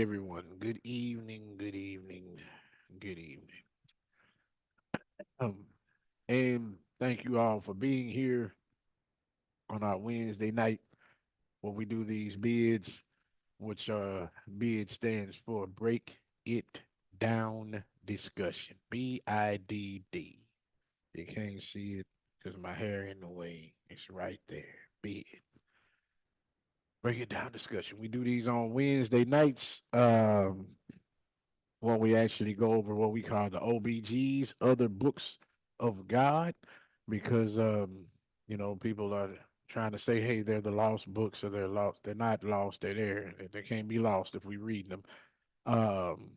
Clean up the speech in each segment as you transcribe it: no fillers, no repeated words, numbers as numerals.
everyone. Good evening, good evening, good evening. Um, and thank you all for being here on our Wednesday night where we do these bids, which bid stands for Break It Down Discussion. BIDD. You can't see it because my hair in the way. It's right there. Bid. Break it down discussion. We do these on Wednesday nights. When we actually go over what we call the OBGs, other books of God, because people are trying to say, hey, they're the lost books or they're lost. They're not lost, they're there. They can't be lost if we read them. Um,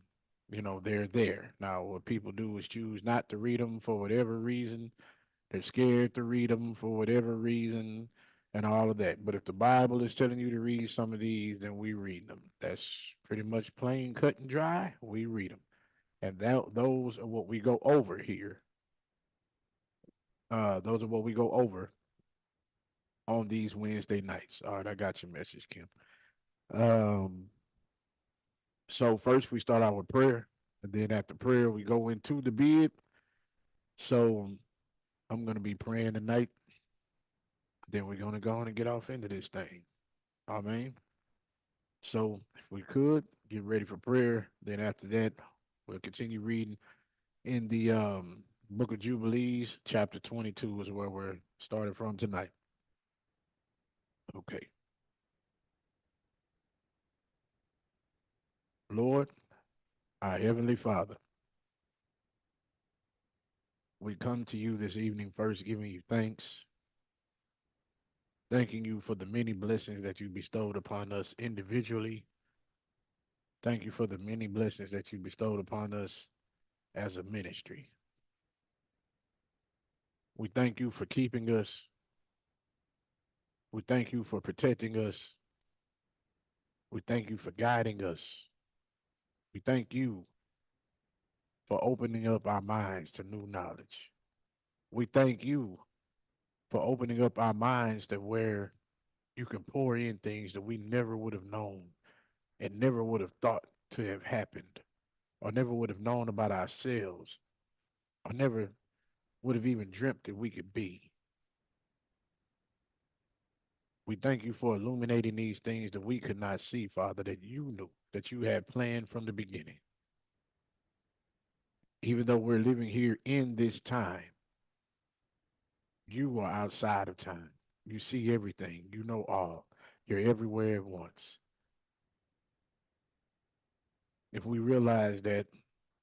they're there. Now what people do is choose not to read them for whatever reason. They're scared to read them for whatever reason and all of that. But if the Bible is telling you to read some of these, then we read them. That's pretty much plain cut and dry. We read them. And those are what we go over here. Those are what we go over on these Wednesday nights. All right, I got your message, Kim. Um, so first we start out with prayer, and then after prayer we go into the bid. So I'm gonna be praying tonight. Then we're gonna go on and get off into this thing. Amen. So if we could get ready for prayer, then after that we'll continue reading in the book of Jubilees, chapter 22 is where we're starting from tonight. Okay. Lord, our Heavenly Father, we come to you this evening first giving you thanks, thanking you for the many blessings that you bestowed upon us individually. Thank you for the many blessings that you bestowed upon us as a ministry. We thank you for keeping us. We thank you for protecting us. We thank you for guiding us. We thank you for opening up our minds to new knowledge. We thank you for opening up our minds to where you can pour in things that we never would have known and never would have thought to have happened, or never would have known about ourselves, or never would have even dreamt that we could be. We thank you for illuminating these things that we could not see, Father, that you knew, that you had planned from the beginning. Even though we're living here in this time, you are outside of time. You see everything. You know all. You're everywhere at once. If we realize that,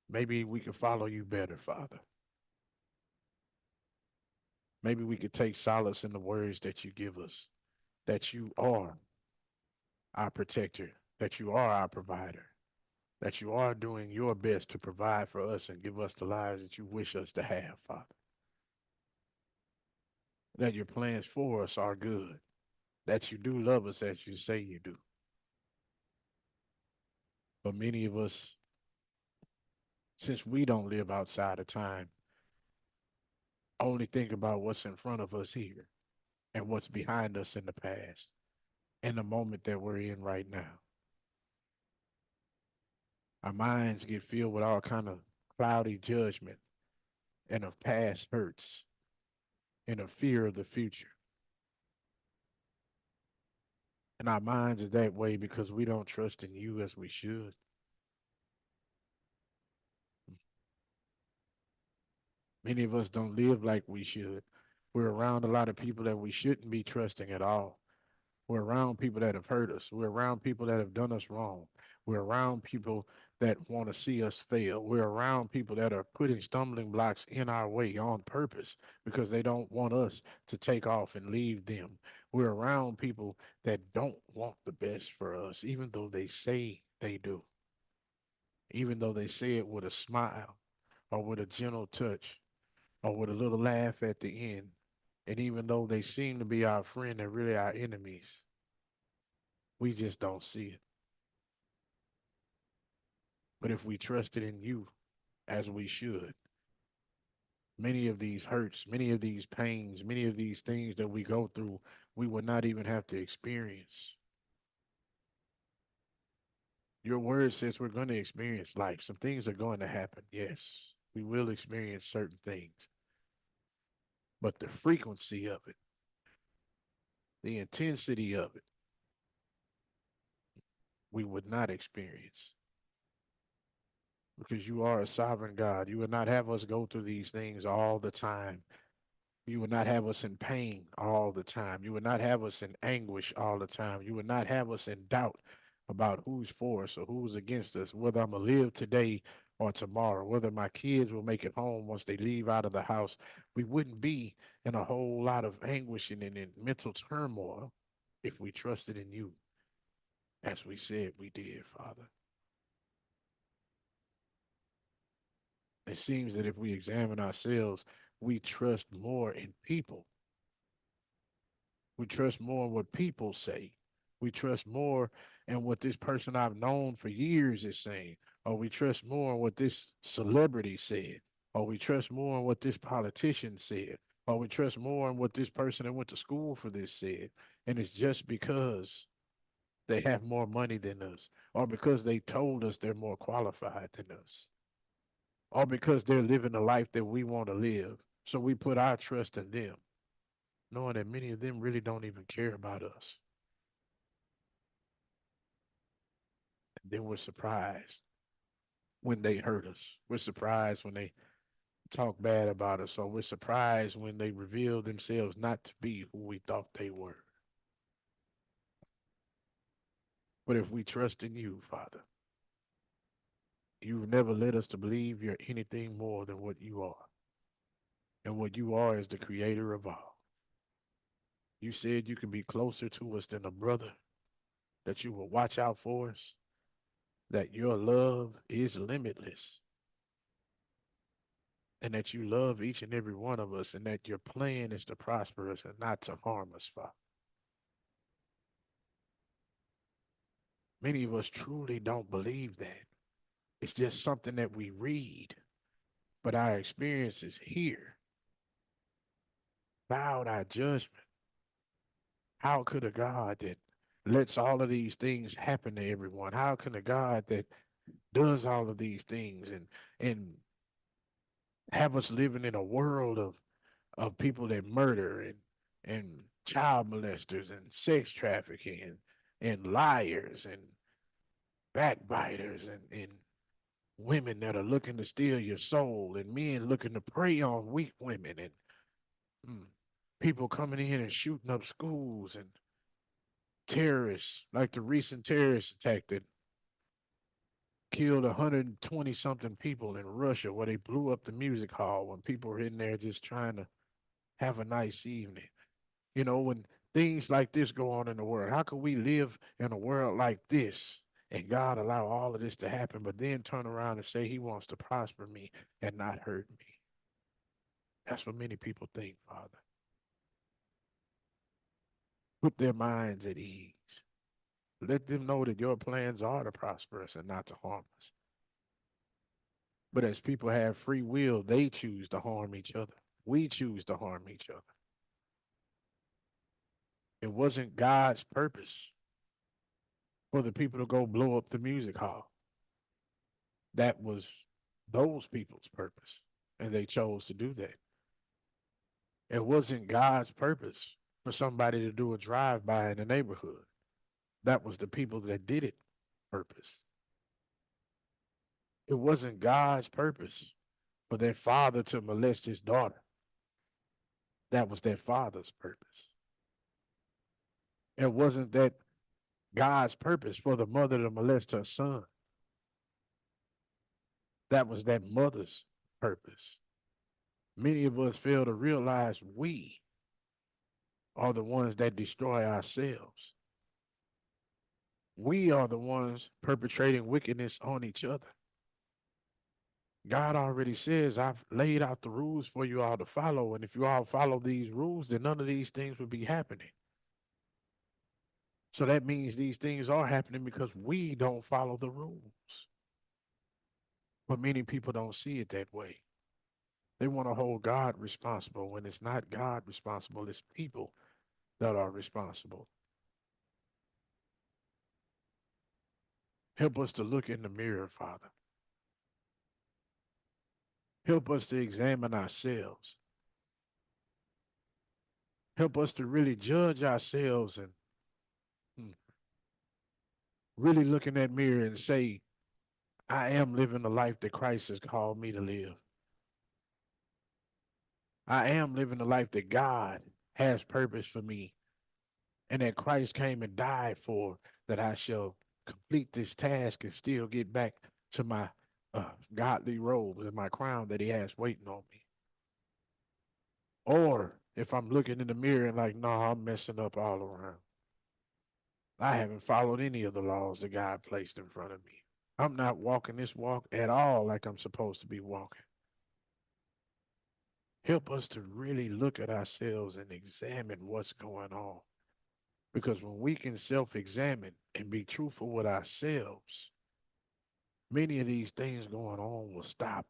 maybe we can follow you better, Father. Maybe we could take solace in the words that you give us, that you are our protector, that you are our provider, that you are doing your best to provide for us and give us the lives that you wish us to have, Father. That your plans for us are good, that you do love us as you say you do. But many of us, since we don't live outside of time, only think about what's in front of us here and what's behind us in the past and the moment that we're in right now. Our minds get filled with all kind of cloudy judgment and of past hurts and of fear of the future. And our minds are that way because we don't trust in you as we should. Many of us don't live like we should. We're around a lot of people that we shouldn't be trusting at all. We're around people that have hurt us. We're around people that have done us wrong. We're around people that want to see us fail. We're around people that are putting stumbling blocks in our way on purpose because they don't want us to take off and leave them. We're around people that don't want the best for us, even though they say they do, even though they say it with a smile or with a gentle touch or with a little laugh at the end. And even though they seem to be our friend, they're really our enemies. We just don't see it. But if we trusted in you as we should, many of these hurts, many of these pains, many of these things that we go through, we would not even have to experience. Your word says we're going to experience life. Some things are going to happen. Yes, we will experience certain things, but the frequency of it, the intensity of it, we would not experience because you are a sovereign God. You would not have us go through these things all the time. You would not have us in pain all the time. You would not have us in anguish all the time. You would not have us in doubt about who's for us or who's against us, whether I'm going to live today or tomorrow, whether my kids will make it home once they leave out of the house. We wouldn't be in a whole lot of anguish and in mental turmoil if we trusted in you, as we said we did, Father. It seems that if we examine ourselves, we trust more in people. We trust more in what people say. We trust more in what this person I've known for years is saying. Or we trust more in what this celebrity said. Or we trust more in what this politician said. Or we trust more in what this person that went to school for this said. And it's just because they have more money than us, or because they told us they're more qualified than us, or because they're living the life that we want to live. So we put our trust in them, knowing that many of them really don't even care about us. And then we're surprised when they hurt us. We're surprised when they talk bad about us, or we're surprised when they reveal themselves not to be who we thought they were. But if we trust in you, Father, you've never led us to believe you're anything more than what you are. And what you are is the creator of all. You said you could be closer to us than a brother, that you will watch out for us, that your love is limitless, and that you love each and every one of us, and that your plan is to prosper us and not to harm us, Father. Many of us truly don't believe that. It's just something that we read, but our experiences here cloud our judgment. How could a God that lets all of these things happen to everyone? How can a God that does all of these things and have us living in a world of people that murder and child molesters and sex trafficking and liars and backbiters and women that are looking to steal your soul and men looking to prey on weak women and mm, people coming in and shooting up schools and terrorists like the recent terrorist attack that killed 120 something people in Russia where they blew up the music hall when people were in there just trying to have a nice evening. You know, when things like this go on in the world, how can we live in a world like this and God allow all of this to happen, but then turn around and say he wants to prosper me and not hurt me? That's what many people think, Father. Put their minds at ease. Let them know that your plans are to prosper us and not to harm us. But as people have free will, they choose to harm each other. We choose to harm each other. It wasn't God's purpose for the people to go blow up the music hall. That was those people's purpose, and they chose to do that. It wasn't God's purpose for somebody to do a drive-by in the neighborhood. That was the people that did it purpose. It wasn't God's purpose for their father to molest his daughter. That was their father's purpose. It wasn't that God's purpose for the mother to molest her son. That was that mother's purpose. Many of us fail to realize we are the ones that destroy ourselves. We are the ones perpetrating wickedness on each other. God already says, I've laid out the rules for you all to follow. And if you all follow these rules, then none of these things would be happening. So that means these things are happening because we don't follow the rules. But many people don't see it that way. They want to hold God responsible when it's not God responsible, it's people that are responsible. Help us to look in the mirror, Father. Help us to examine ourselves. Help us to really judge ourselves and mm, really look in that mirror and say, I am living the life that Christ has called me to live. I am living the life that God has purpose for me and that Christ came and died for, that I shall complete this task and still get back to my godly robes and my crown that he has waiting on me. Or if I'm looking in the mirror and like, no, I'm messing up all around. I haven't followed any of the laws that God placed in front of me. I'm not walking this walk at all like I'm supposed to be walking. Help us to really look at ourselves and examine what's going on. Because when we can self examine and be truthful with ourselves, many of these things going on will stop.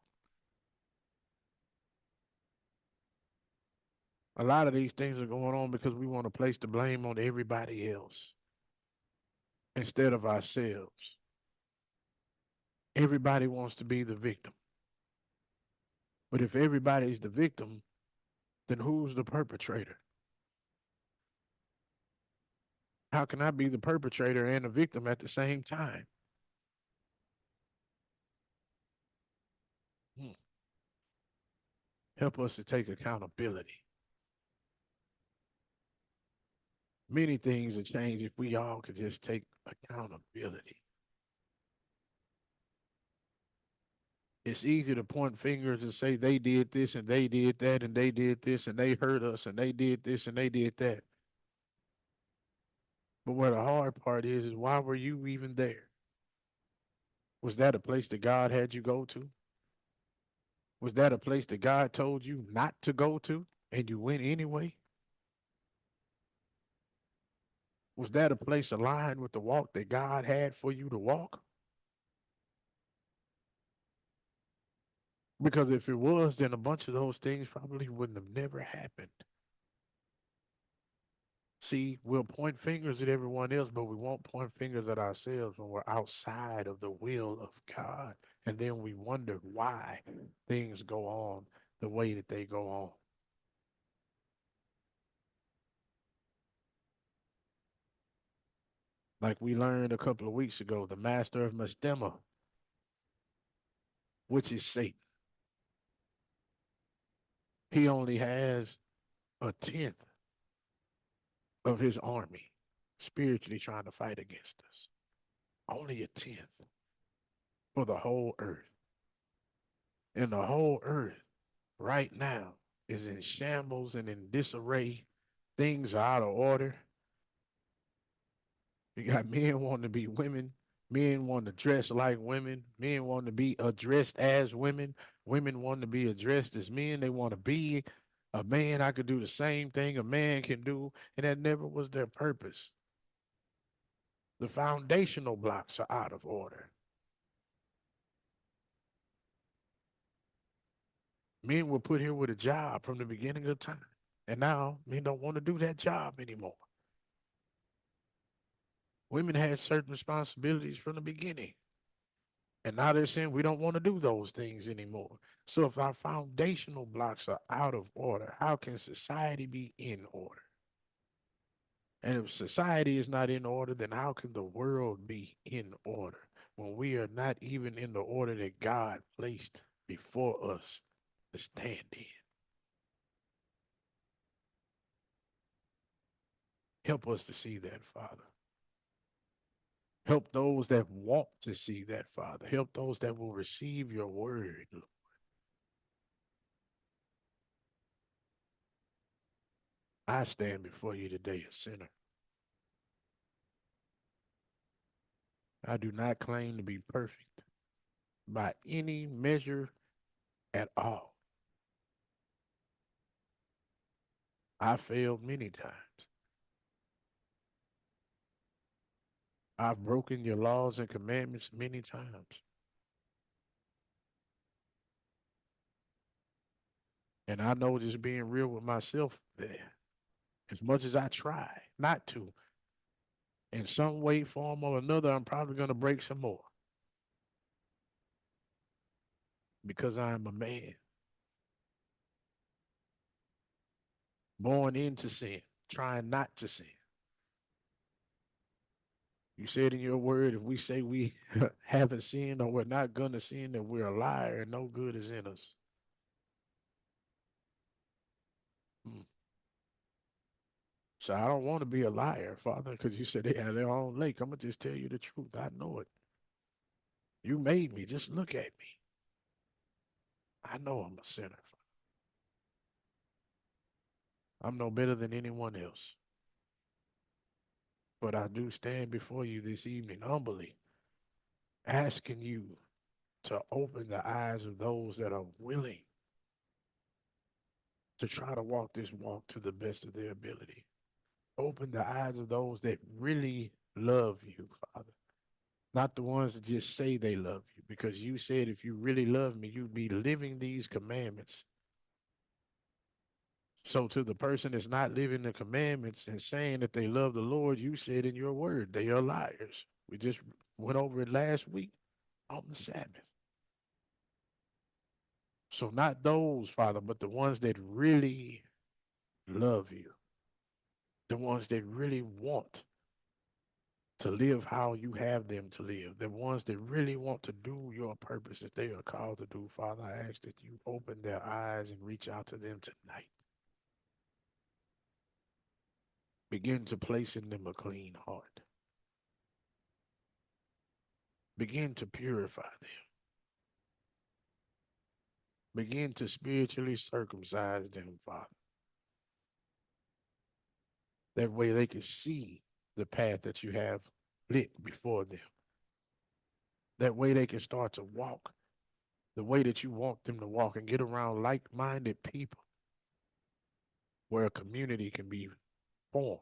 A lot of these things are going on because we want to place the blame on everybody else instead of ourselves. Everybody wants to be the victim. But if everybody's the victim, then who's the perpetrator? How can I be the perpetrator and the victim at the same time? Hmm. Help us to take accountability. Many things would change if we all could just take accountability. It's easy to point fingers and say they did this and they did that and they did this and they hurt us and they did this and they did that. But where the hard part is why were you even there? Was that a place that God had you go to? Was that a place that God told you not to go to and you went anyway? Was that a place aligned with the walk that God had for you to walk? Because if it was, then a bunch of those things probably wouldn't have never happened. See, we'll point fingers at everyone else, but we won't point fingers at ourselves when we're outside of the will of God. And then we wonder why things go on the way that they go on. Like we learned a couple of weeks ago, the master of Mastema, which is Satan, he only has a tenth of his army spiritually trying to fight against us. Only a tenth for the whole earth. And the whole earth right now is in shambles and in disarray. Things are out of order. You got men wanting to be women, men wanting to dress like women, men wanting to be addressed as women wanting to be addressed as men. They want to be a man. I could do the same thing a man can do, and that never was their purpose. The foundational blocks are out of order. Men were put here with a job from the beginning of time, and now men don't want to do that job anymore. Women had certain responsibilities from the beginning. And now they're saying we don't want to do those things anymore. So if our foundational blocks are out of order, how can society be in order? And if society is not in order, then how can the world be in order when we are not even in the order that God placed before us to stand in? Help us to see that, Father. Help those that want to see that, Father. Help those that will receive your word. I stand before you today a sinner. I do not claim to be perfect by any measure at all. I failed many times. I've broken your laws and commandments many times. And I know just being real with myself there, as much as I try not to, In some way, form, or another, I'm probably going to break some more because I am a man born into sin, trying not to sin. You said in your word, if we say we haven't sinned or we're not going to sin, that we're a liar and no good is in us. Mm. So I don't want to be a liar, Father, because you said they have their own lake. I'm going to just tell you the truth. I know it. You made me. Just look at me. I know I'm a sinner. I'm no better than anyone else. But I do stand before you this evening humbly, asking you to open the eyes of those that are willing to try to walk this walk to the best of their ability. Open the eyes of those that really love you, Father. Not the ones that just say they love you, because you said if you really love me, you'd be living these commandments. So to the person that's not living the commandments and saying that they love the Lord, you said in your word, they are liars. We just went over it last week on the Sabbath. So not those, Father, but the ones that really love you, the ones that really want to live how you have them to live, the ones that really want to do your purpose that they are called to do. Father, I ask that you open their eyes and reach out to them tonight. Begin to place in them a clean heart. Begin to purify them. Begin to spiritually circumcise them, Father. That way they can see the path that you have lit before them. That way they can start to walk the way that you want them to walk and get around like-minded people where a community can be formed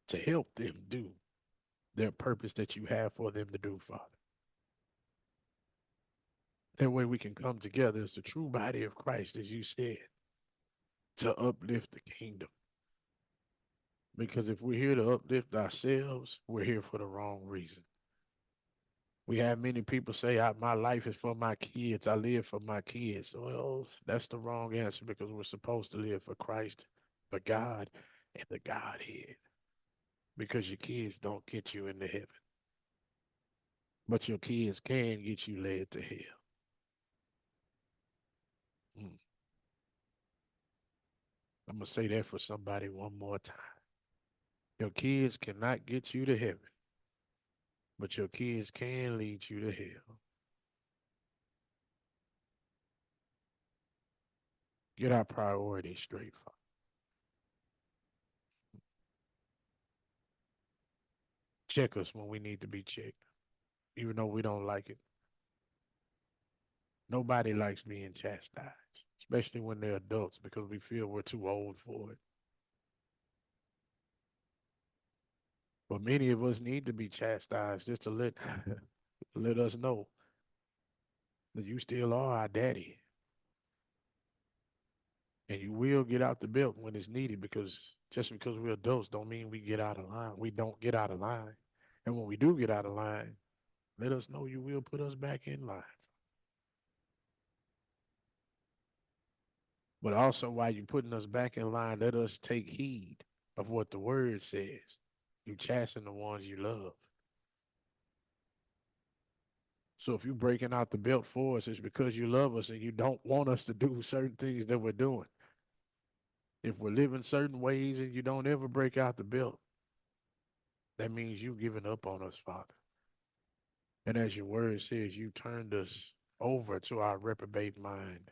to help them do their purpose that you have for them to do, Father. That way we can come together as the true body of Christ, as you said, to uplift the kingdom. Because if we're here to uplift ourselves, we're here for the wrong reason. We have many people say, my life is for my kids. I live for my kids. Well, that's the wrong answer because we're supposed to live for Christ, for God, and the Godhead. Because your kids don't get you into heaven. But your kids can get you led to hell. Mm. I'm going to say that for somebody one more time. Your kids cannot get you to heaven, but your kids can lead you to hell. Get our priorities straight, Father. Check us when we need to be checked, even though we don't like it. Nobody likes being chastised, especially when they're adults, because we feel we're too old for it. But many of us need to be chastised just to let us know that you still are our daddy. And you will get out the belt when it's needed, because just because we're adults don't mean we get out of line. We don't get out of line. And when we do get out of line, let us know you will put us back in line. But also, while you're putting us back in line, let us take heed of what the word says. You chasten the ones you love. So if you're breaking out the belt for us, it's because you love us and you don't want us to do certain things that we're doing. If we're living certain ways and you don't ever break out the belt, that means you giving up on us, Father. And as your word says, you turned us over to our reprobate mind.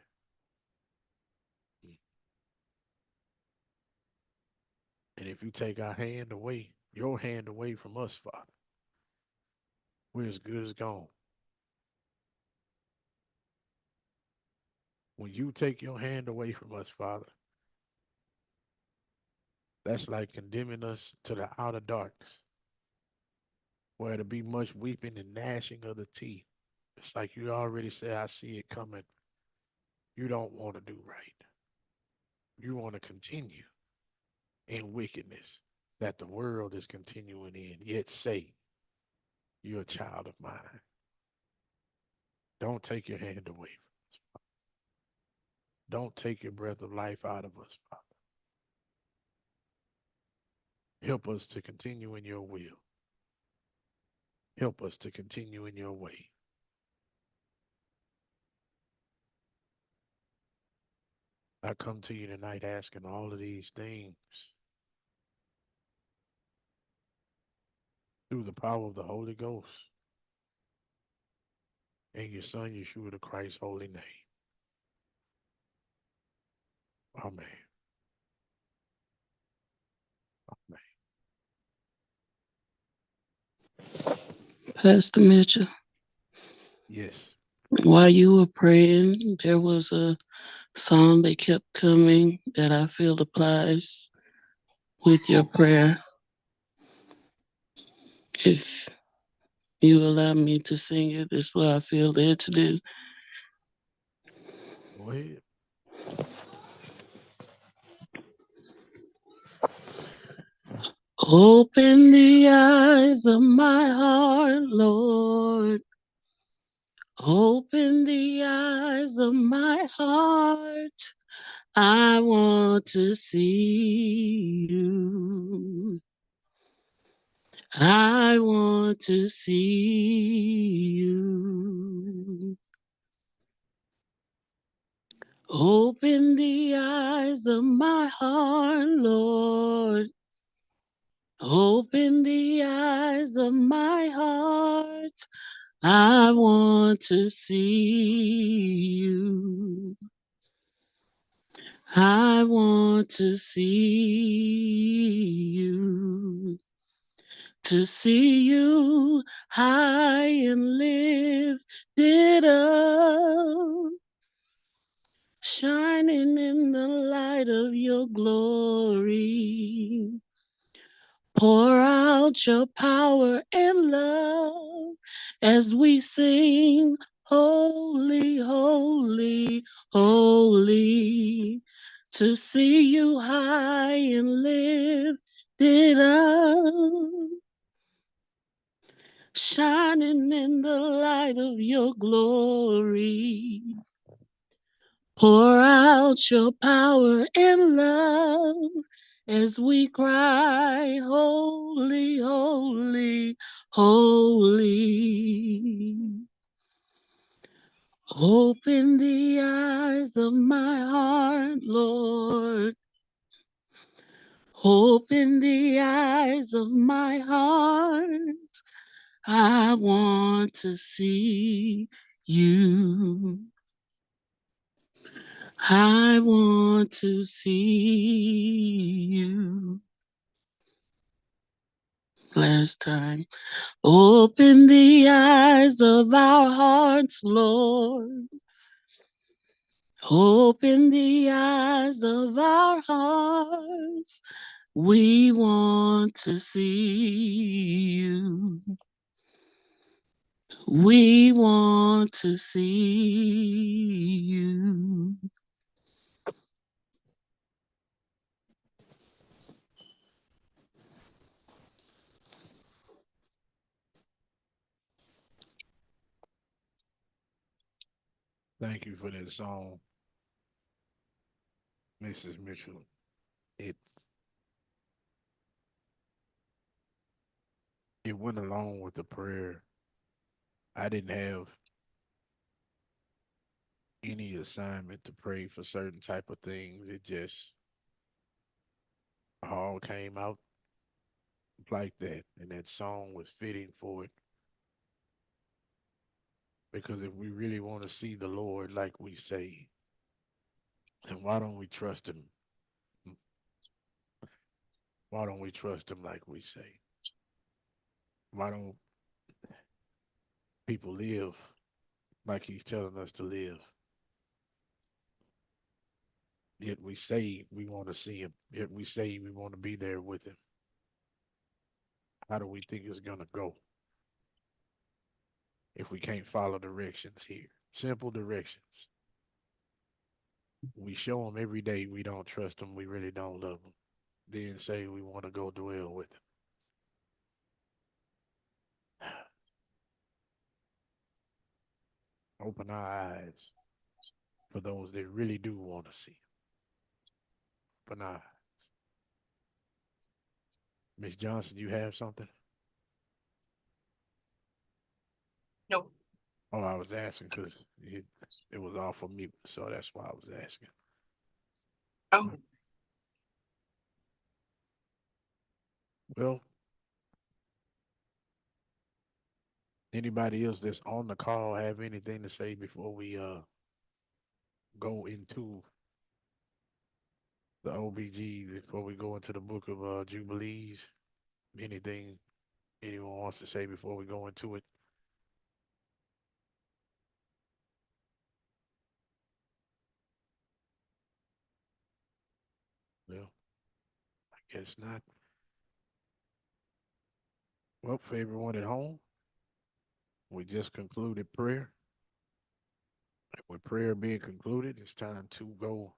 And if you take our hand away, your hand away from us, Father, we're as good as gone. When you take your hand away from us, Father, that's like condemning us to the outer darkness, where there'll be much weeping and gnashing of the teeth. It's like you already said, I see it coming. You don't want to do right. You want to continue in wickedness. that the world is continuing in, yet say, you're a child of mine. Don't take your hand away from us. Don't take your breath of life out of us, Father. Help us to continue in your will. Help us to continue in your way. I come to you tonight asking all of these things through the power of the Holy Ghost and your Son, Yeshua the Christ's holy name. Amen. Amen. Pastor Mitchell, Yes. while you were praying, there was a song that kept coming that I feel applies with your prayer. If you allow me to sing it, that's what I feel led to do. Go ahead. Open the eyes of my heart, Lord. Open the eyes of my heart. I want to see you. I want to see you. Open the eyes of my heart, Lord. Open the eyes of my heart. I want to see you. I want to see you. To see you high and lifted up, shining in the light of your glory. Pour out your power and love as we sing, holy, holy, holy. To see you high and lifted up, shining in the light of your glory. Pour out your power and love as we cry, holy, holy, holy. Open the eyes of my heart, Lord. Open the eyes of my heart. I want to see you. I want to see you. Last time. Open the eyes of our hearts, Lord. Open the eyes of our hearts. We want to see you. We want to see you. Thank you for that song, Mrs. Mitchell. It it went along with the prayer. I didn't have any assignment to pray for certain type of things. It just all came out like that. And that song was fitting for it. Because if we really want to see the Lord like we say, then why don't we trust him? Why don't we trust him like we say? Why don't people live like he's telling us to live? Yet we say we want to see him. Yet we say we want to be there with him. How do we think it's going to go if we can't follow directions here? Simple directions. We show him every day we don't trust him. We really don't love him. then say we want to go dwell with him. Open our eyes for those that really do want to see. Open our Miss Johnson, you have something? No. Oh, I was asking because it was off of mute, so that's why I was asking. Oh, Well, anybody else that's on the call have anything to say before we go into the OBG, before we go into the book of Jubilees? Anything anyone wants to say before we go into it? Well, I guess not. Well, for everyone at home, we just concluded prayer. And with prayer being concluded, it's time to go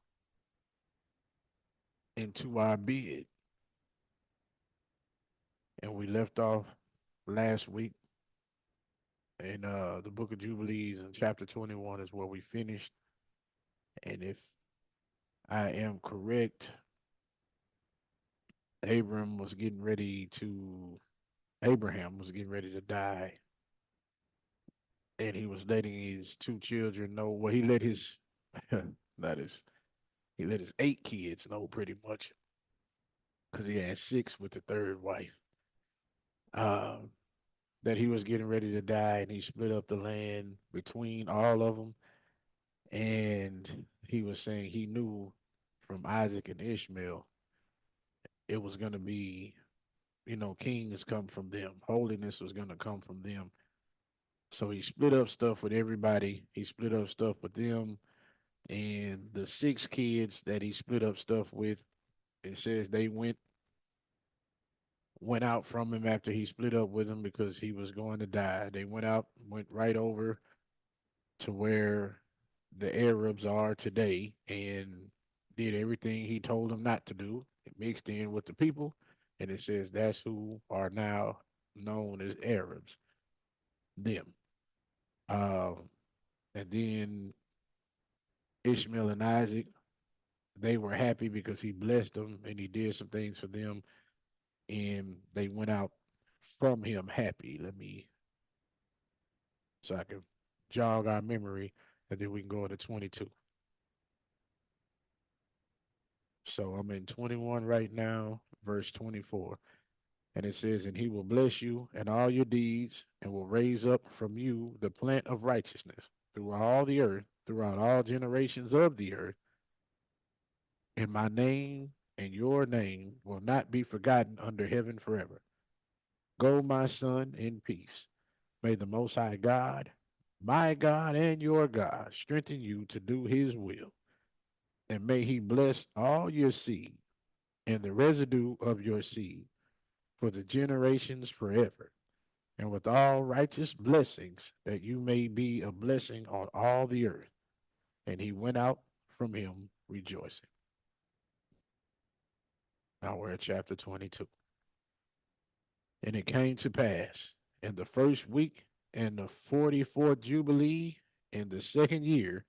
into our bid. And we left off last week in the book of Jubilees in chapter 21 is where we finished. And if I am correct, Abram was getting ready to, Abraham was getting ready to die. And he was letting his two children know, well, he let his, not his, he let his 8 kids know pretty much because he had 6 with the third wife. Um, that he was getting ready to die and he split up the land between all of them. And he was saying he knew from Isaac and Ishmael it was going to be, kings come from them. Holiness was going to come from them. So he split up stuff with everybody. He split up stuff with them. And the 6 kids that he split up stuff with, it says they went out from him after he split up with them because he was going to die. They went out, went right over to where the Arabs are today and did everything he told them not to do. It mixed in with the people, and it says that's who are now known as Arabs, them. Um, and then Ishmael and Isaac, they were happy because he blessed them and he did some things for them, and they went out from him happy. Let me, so I can jog our memory, and then we can go into 22. So I'm in 21 right now, verse 24. And it says, and he will bless you and all your deeds, and will raise up from you the plant of righteousness throughout all the earth, throughout all generations of the earth. And my name and your name will not be forgotten under heaven forever. Go, my son, in peace. May the Most High God, my God and your God, strengthen you to do his will. And may he bless all your seed and the residue of your seed for the generations forever, and with all righteous blessings, that you may be a blessing on all the earth. And he went out from him rejoicing. Now we're at chapter 22. And it came to pass in the first week in the 44th Jubilee in the second year,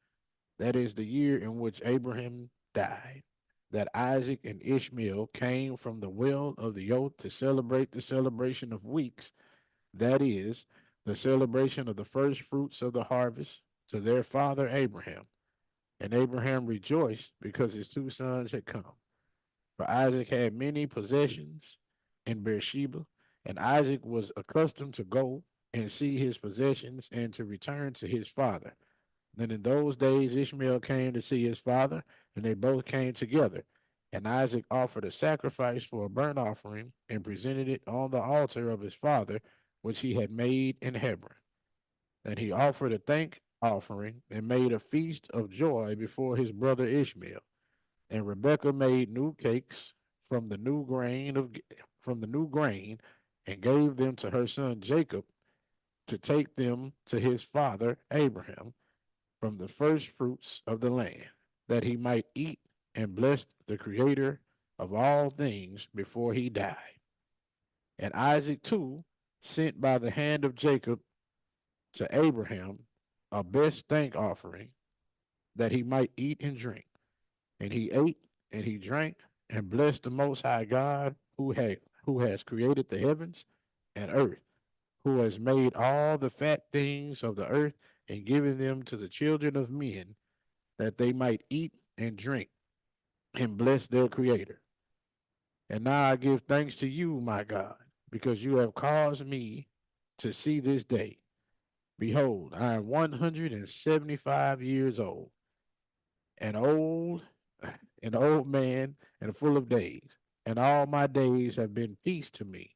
that is the year in which Abraham died, that Isaac and Ishmael came from the well of the oath to celebrate the celebration of weeks, that is, the celebration of the first fruits of the harvest, to their father Abraham. And Abraham rejoiced because his 2 sons had come. For Isaac had many possessions in Beersheba, and Isaac was accustomed to go and see his possessions and to return to his father. Then in those days Ishmael came to see his father, and they both came together. And Isaac offered a sacrifice for a burnt offering and presented it on the altar of his father, which he had made in Hebron. And he offered a thank offering and made a feast of joy before his brother Ishmael. And Rebekah made new cakes from the new grain of from the new grain, and gave them to her son Jacob to take them to his father Abraham from the first fruits of the land, that he might eat and bless the Creator of all things before he died. And Isaac too sent by the hand of Jacob to Abraham a best thank offering that he might eat and drink. And he ate and he drank and blessed the Most High God who has created the heavens and earth, who has made all the fat things of the earth and given them to the children of men that they might eat and drink and bless their Creator. And now I give thanks to you, my God, because you have caused me to see this day. Behold, I am 175 years old, and old, an old man, and full of days, and all my days have been peace to me.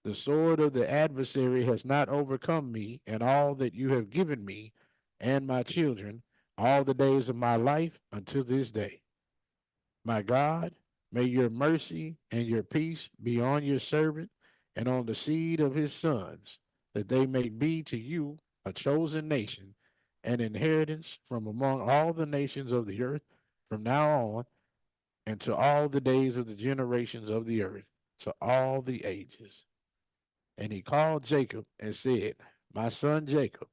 The sword of the adversary has not overcome me, and all that you have given me and my children all the days of my life until this day. My God, may your mercy and your peace be on your servant and on the seed of his sons, that they may be to you a chosen nation, an inheritance from among all the nations of the earth, from now on and to all the days of the generations of the earth, to all the ages. And he called Jacob and said, My son Jacob,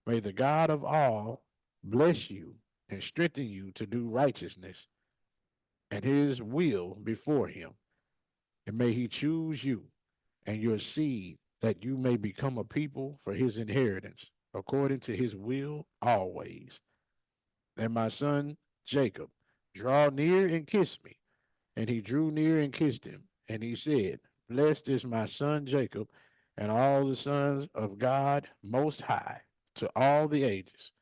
may the God of all bless you and strengthen you to do righteousness and his will before him. And may he choose you and your seed that you may become a people for his inheritance, according to his will always. And my son Jacob, draw near and kiss me. And he drew near and kissed him. And he said, Blessed is my son Jacob, and all the sons of God Most High, to all the ages.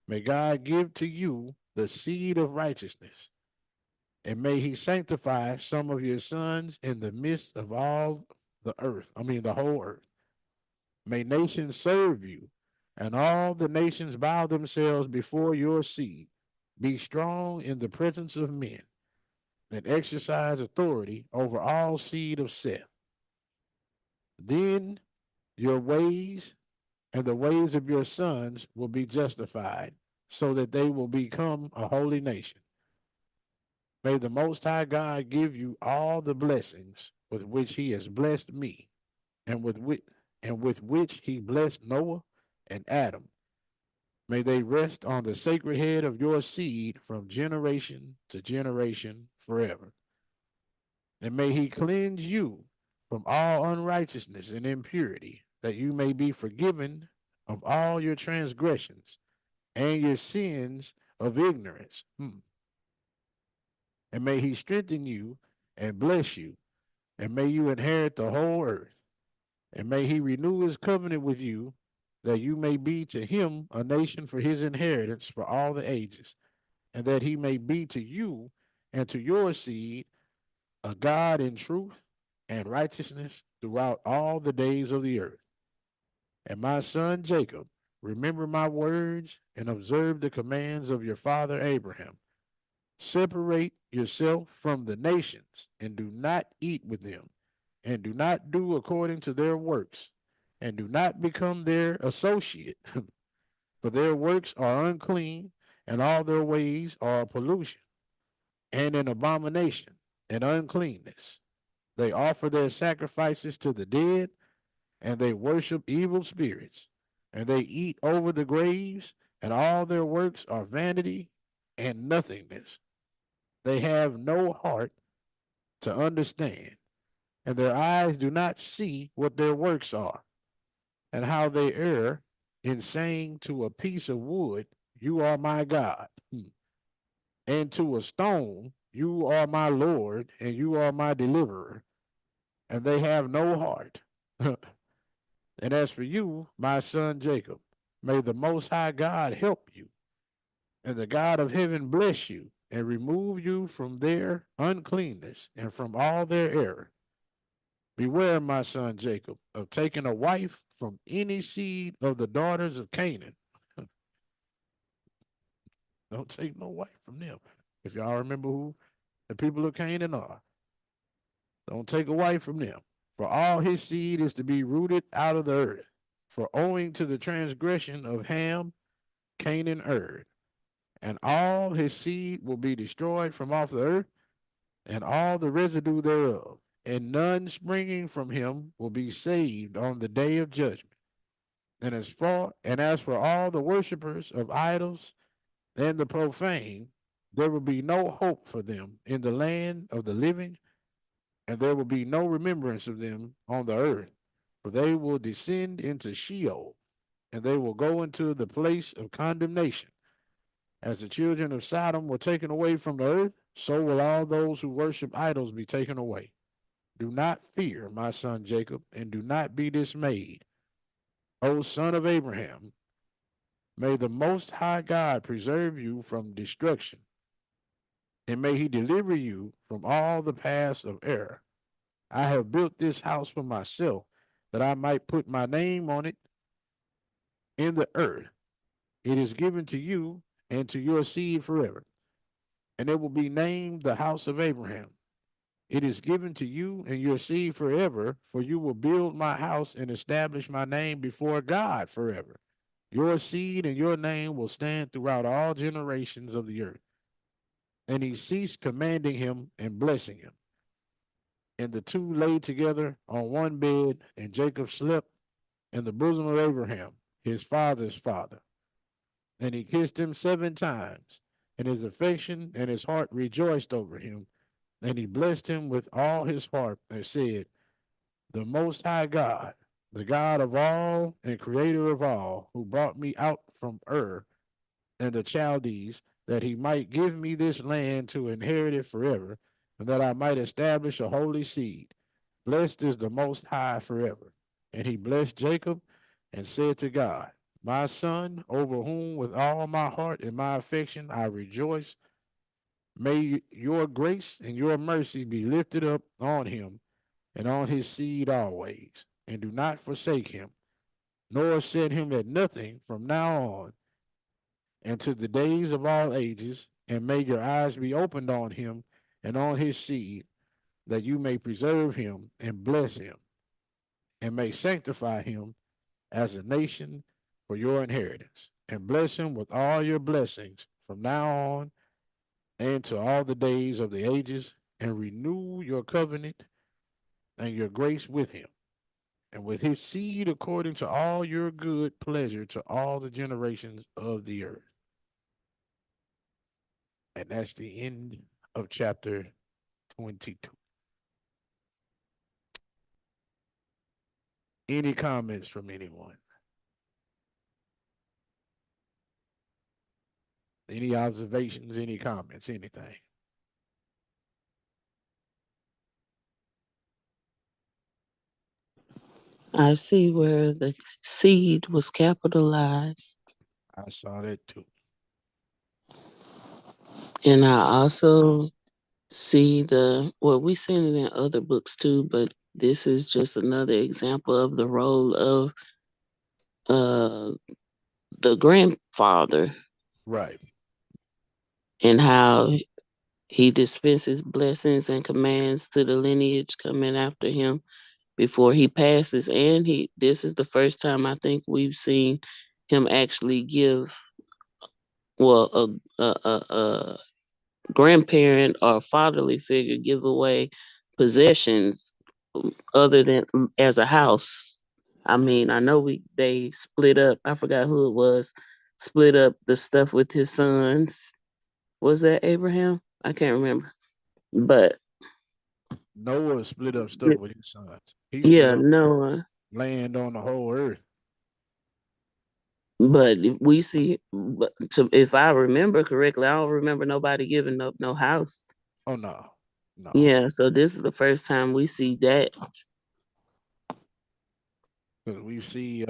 May God give to you the seed of righteousness, and may he sanctify some of your sons in the midst of all the earth, the whole earth. May nations serve you, and all the nations bow themselves before your seed. Be strong in the presence of men, and exercise authority over all seed of Seth. Then your ways and the ways of your sons will be justified, so that they will become a holy nation. May the Most High God give you all the blessings with which He has blessed me, and with which He blessed Noah and Adam. May they rest on the sacred head of your seed from generation to generation forever. And may He cleanse you from all unrighteousness and impurity, that you may be forgiven of all your transgressions and your sins of ignorance. And may He strengthen you and bless you, and may you inherit the whole earth. And may He renew His covenant with you, that you may be to Him a nation for His inheritance for all the ages, and that He may be to you and to your seed a God in truth and righteousness throughout all the days of the earth. And my son Jacob, remember my words and observe the commands of your father Abraham. Separate yourself from the nations and do not eat with them, and do not do according to their works, and do not become their associate, for their works are unclean, and all their ways are pollution and an abomination and uncleanness. They offer their sacrifices to the dead, and they worship evil spirits, and they eat over the graves, and all their works are vanity and nothingness. They have no heart to understand, and their eyes do not see what their works are, and how they err in saying to a piece of wood, You are my God, and to a stone, You are my Lord, and you are my deliverer, and they have no heart. And as for you, my son Jacob, may the Most High God help you, and the God of heaven bless you, and remove you from their uncleanness and from all their error. Beware, my son Jacob, of taking a wife from any seed of the daughters of Canaan. Don't take no wife from them. If y'all remember who the people of Canaan are, don't take a wife from them. For all his seed is to be rooted out of the earth. For owing to the transgression of Ham, Canaan erred, and all his seed will be destroyed from off the earth. and all the residue thereof, and none springing from him will be saved on the day of judgment. And as for all the worshippers of idols and the profane, there will be no hope for them in the land of the living, and there will be no remembrance of them on the earth, for they will descend into Sheol, and they will go into the place of condemnation. As the children of Sodom were taken away from the earth, so will all those who worship idols be taken away. Do not fear, my son Jacob, and do not be dismayed, O son of Abraham. May the Most High God preserve you from destruction, and may he deliver you from all the paths of error. I have built this house for myself, that I might put my name on it in the earth. It is given to you and to your seed forever, and it will be named the house of Abraham. It is given to you and your seed forever, for you will build my house and establish my name before God forever. Your seed and your name will stand throughout all generations of the earth. And he ceased commanding him and blessing him. And the two lay together on one bed, and Jacob slept in the bosom of Abraham, his father's father. And he kissed him 7 times, and his affection and his heart rejoiced over him. And he blessed him with all his heart, and said, The Most High God, the God of all and creator of all, who brought me out from Ur and the Chaldees, that he might give me this land to inherit it forever, and that I might establish a holy seed. Blessed is the Most High forever. And he blessed Jacob and said to God, My son, over whom with all my heart and my affection I rejoice, may your grace and your mercy be lifted up on him and on his seed always, and do not forsake him, nor set him at nothing from now on and to the days of all ages, and may your eyes be opened on him and on his seed, that you may preserve him and bless him, and may sanctify him as a nation for your inheritance, and bless him with all your blessings from now on and to all the days of the ages, and renew your covenant and your grace with him, and with his seed according to all your good pleasure to all the generations of the earth. And that's the end of chapter 22. Any comments from anyone? Any observations? Any comments? Anything? I see where the seed was capitalized. I saw that too. And I also see well, we seen it in other books too, but this is just another example of the role of uh, the grandfather Right. and how he dispenses blessings and commands to the lineage coming after him before he passes. And this is the first time I think we've seen him actually give, well, a grandparent or fatherly figure give away possessions other than as a house. I mean, I know they split up. I forgot who it was. Split up the stuff with his sons. Was that Abraham? I can't remember. But Noah split up stuff with his sons. He split yeah, up Noah. land on the whole earth. But if we see, if I remember correctly, I don't remember nobody giving up no house. Oh no, no. Yeah, so this is the first time we see that. Because we see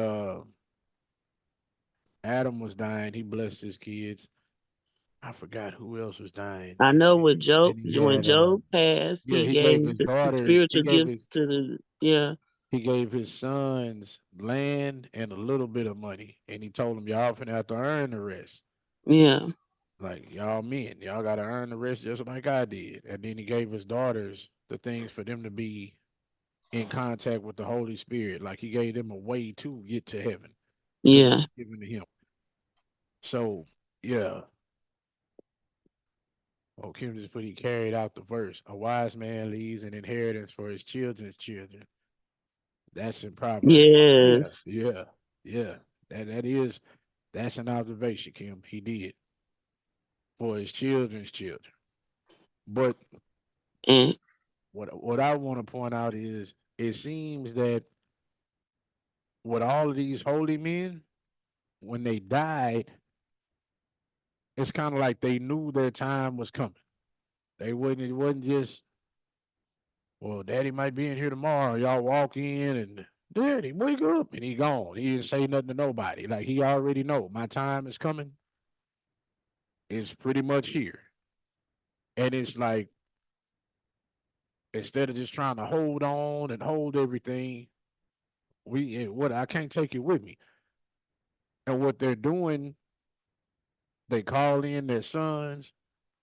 Adam was dying. He blessed his kids. I forgot who else was dying. I know with Job, And he when had Job passed, yeah, he he gave gave his the daughters, spiritual gifts to the, yeah, he gave his sons land and a little bit of money. And he told them, y'all finna have to earn the rest. yeah, Like y'all men, y'all gotta earn the rest just like I did. And then he gave his daughters the things for them to be in contact with the Holy Spirit. Like he gave them a way to get to heaven because it yeah. was given to him. So yeah, Oh, Kim just put he carried out the verse. A wise man leaves an inheritance for his children's children. That's in Proverbs. Yeah, Yes. yeah, yeah. That's an observation, Kim. He did for his children's children. But And what I want to point out is it seems that with all of these holy men, when they died, it's kind of like they knew their time was coming. They wouldn't. It wasn't just, well, Daddy might be in here tomorrow. Y'all walk in and Daddy, wake up, and he gone. He didn't say nothing to nobody. Like he already know my time is coming. It's pretty much here, and it's like instead of just trying to hold on and hold everything, what I can't take it with me. And what they're doing, they call in their sons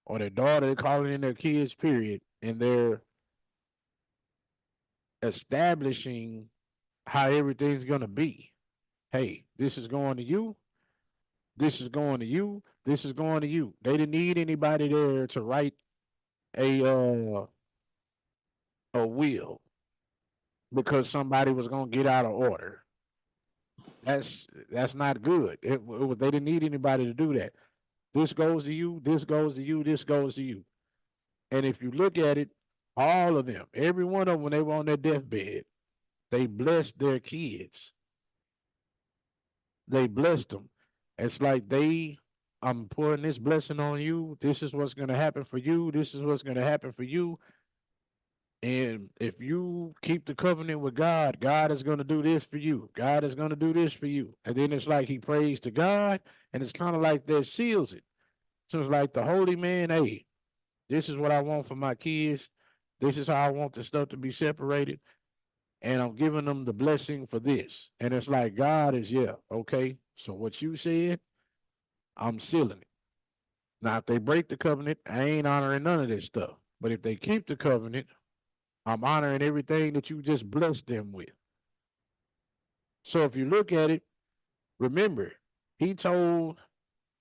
or their daughter, they calling in their kids, period, and they're establishing how everything's gonna be. Hey, this is going to you. This is going to you. This is going to you. They didn't need anybody there to write a uh a will because somebody was gonna get out of order. That's not good. They didn't need anybody to do that. This goes to you. This goes to you. This goes to you. And if you look at it, all of them, every one of them, when they were on their deathbed, they blessed their kids. They blessed them. It's like I'm pouring this blessing on you. This is what's going to happen for you. This is what's going to happen for you. And if you keep the covenant with God, God is going to do this for you. God is going to do this for you. And then it's like he prays to God, and it's kind of like that seals it. So it's like the holy man, hey, this is what I want for my kids. This is how I want the stuff to be separated. And I'm giving them the blessing for this. And it's like God is, yeah, okay. So what you said, I'm sealing it. Now, if they break the covenant, I ain't honoring none of this stuff. But if they keep the covenant, I'm honoring everything that you just blessed them with. So if you look at it, remember, he told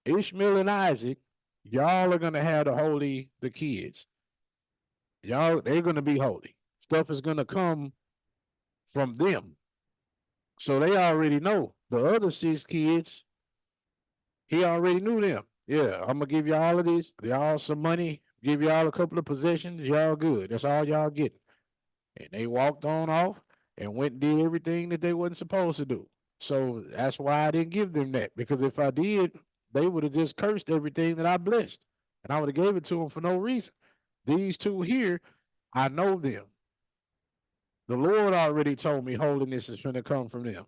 Ishmael and Isaac, y'all are gonna have the kids. Y'all, they're gonna be holy. Stuff is gonna come from them. So they already know. The other six kids, he already knew them. Yeah, I'm gonna give you all of this, y'all some money, give y'all a couple of possessions, y'all good. That's all y'all get. And they walked on off and went and did everything that they wasn't supposed to do. So that's why I didn't give them that. Because if I did, they would have just cursed everything that I blessed. And I would have gave it to them for no reason. These two here, I know them. The Lord already told me holiness is going to come from them.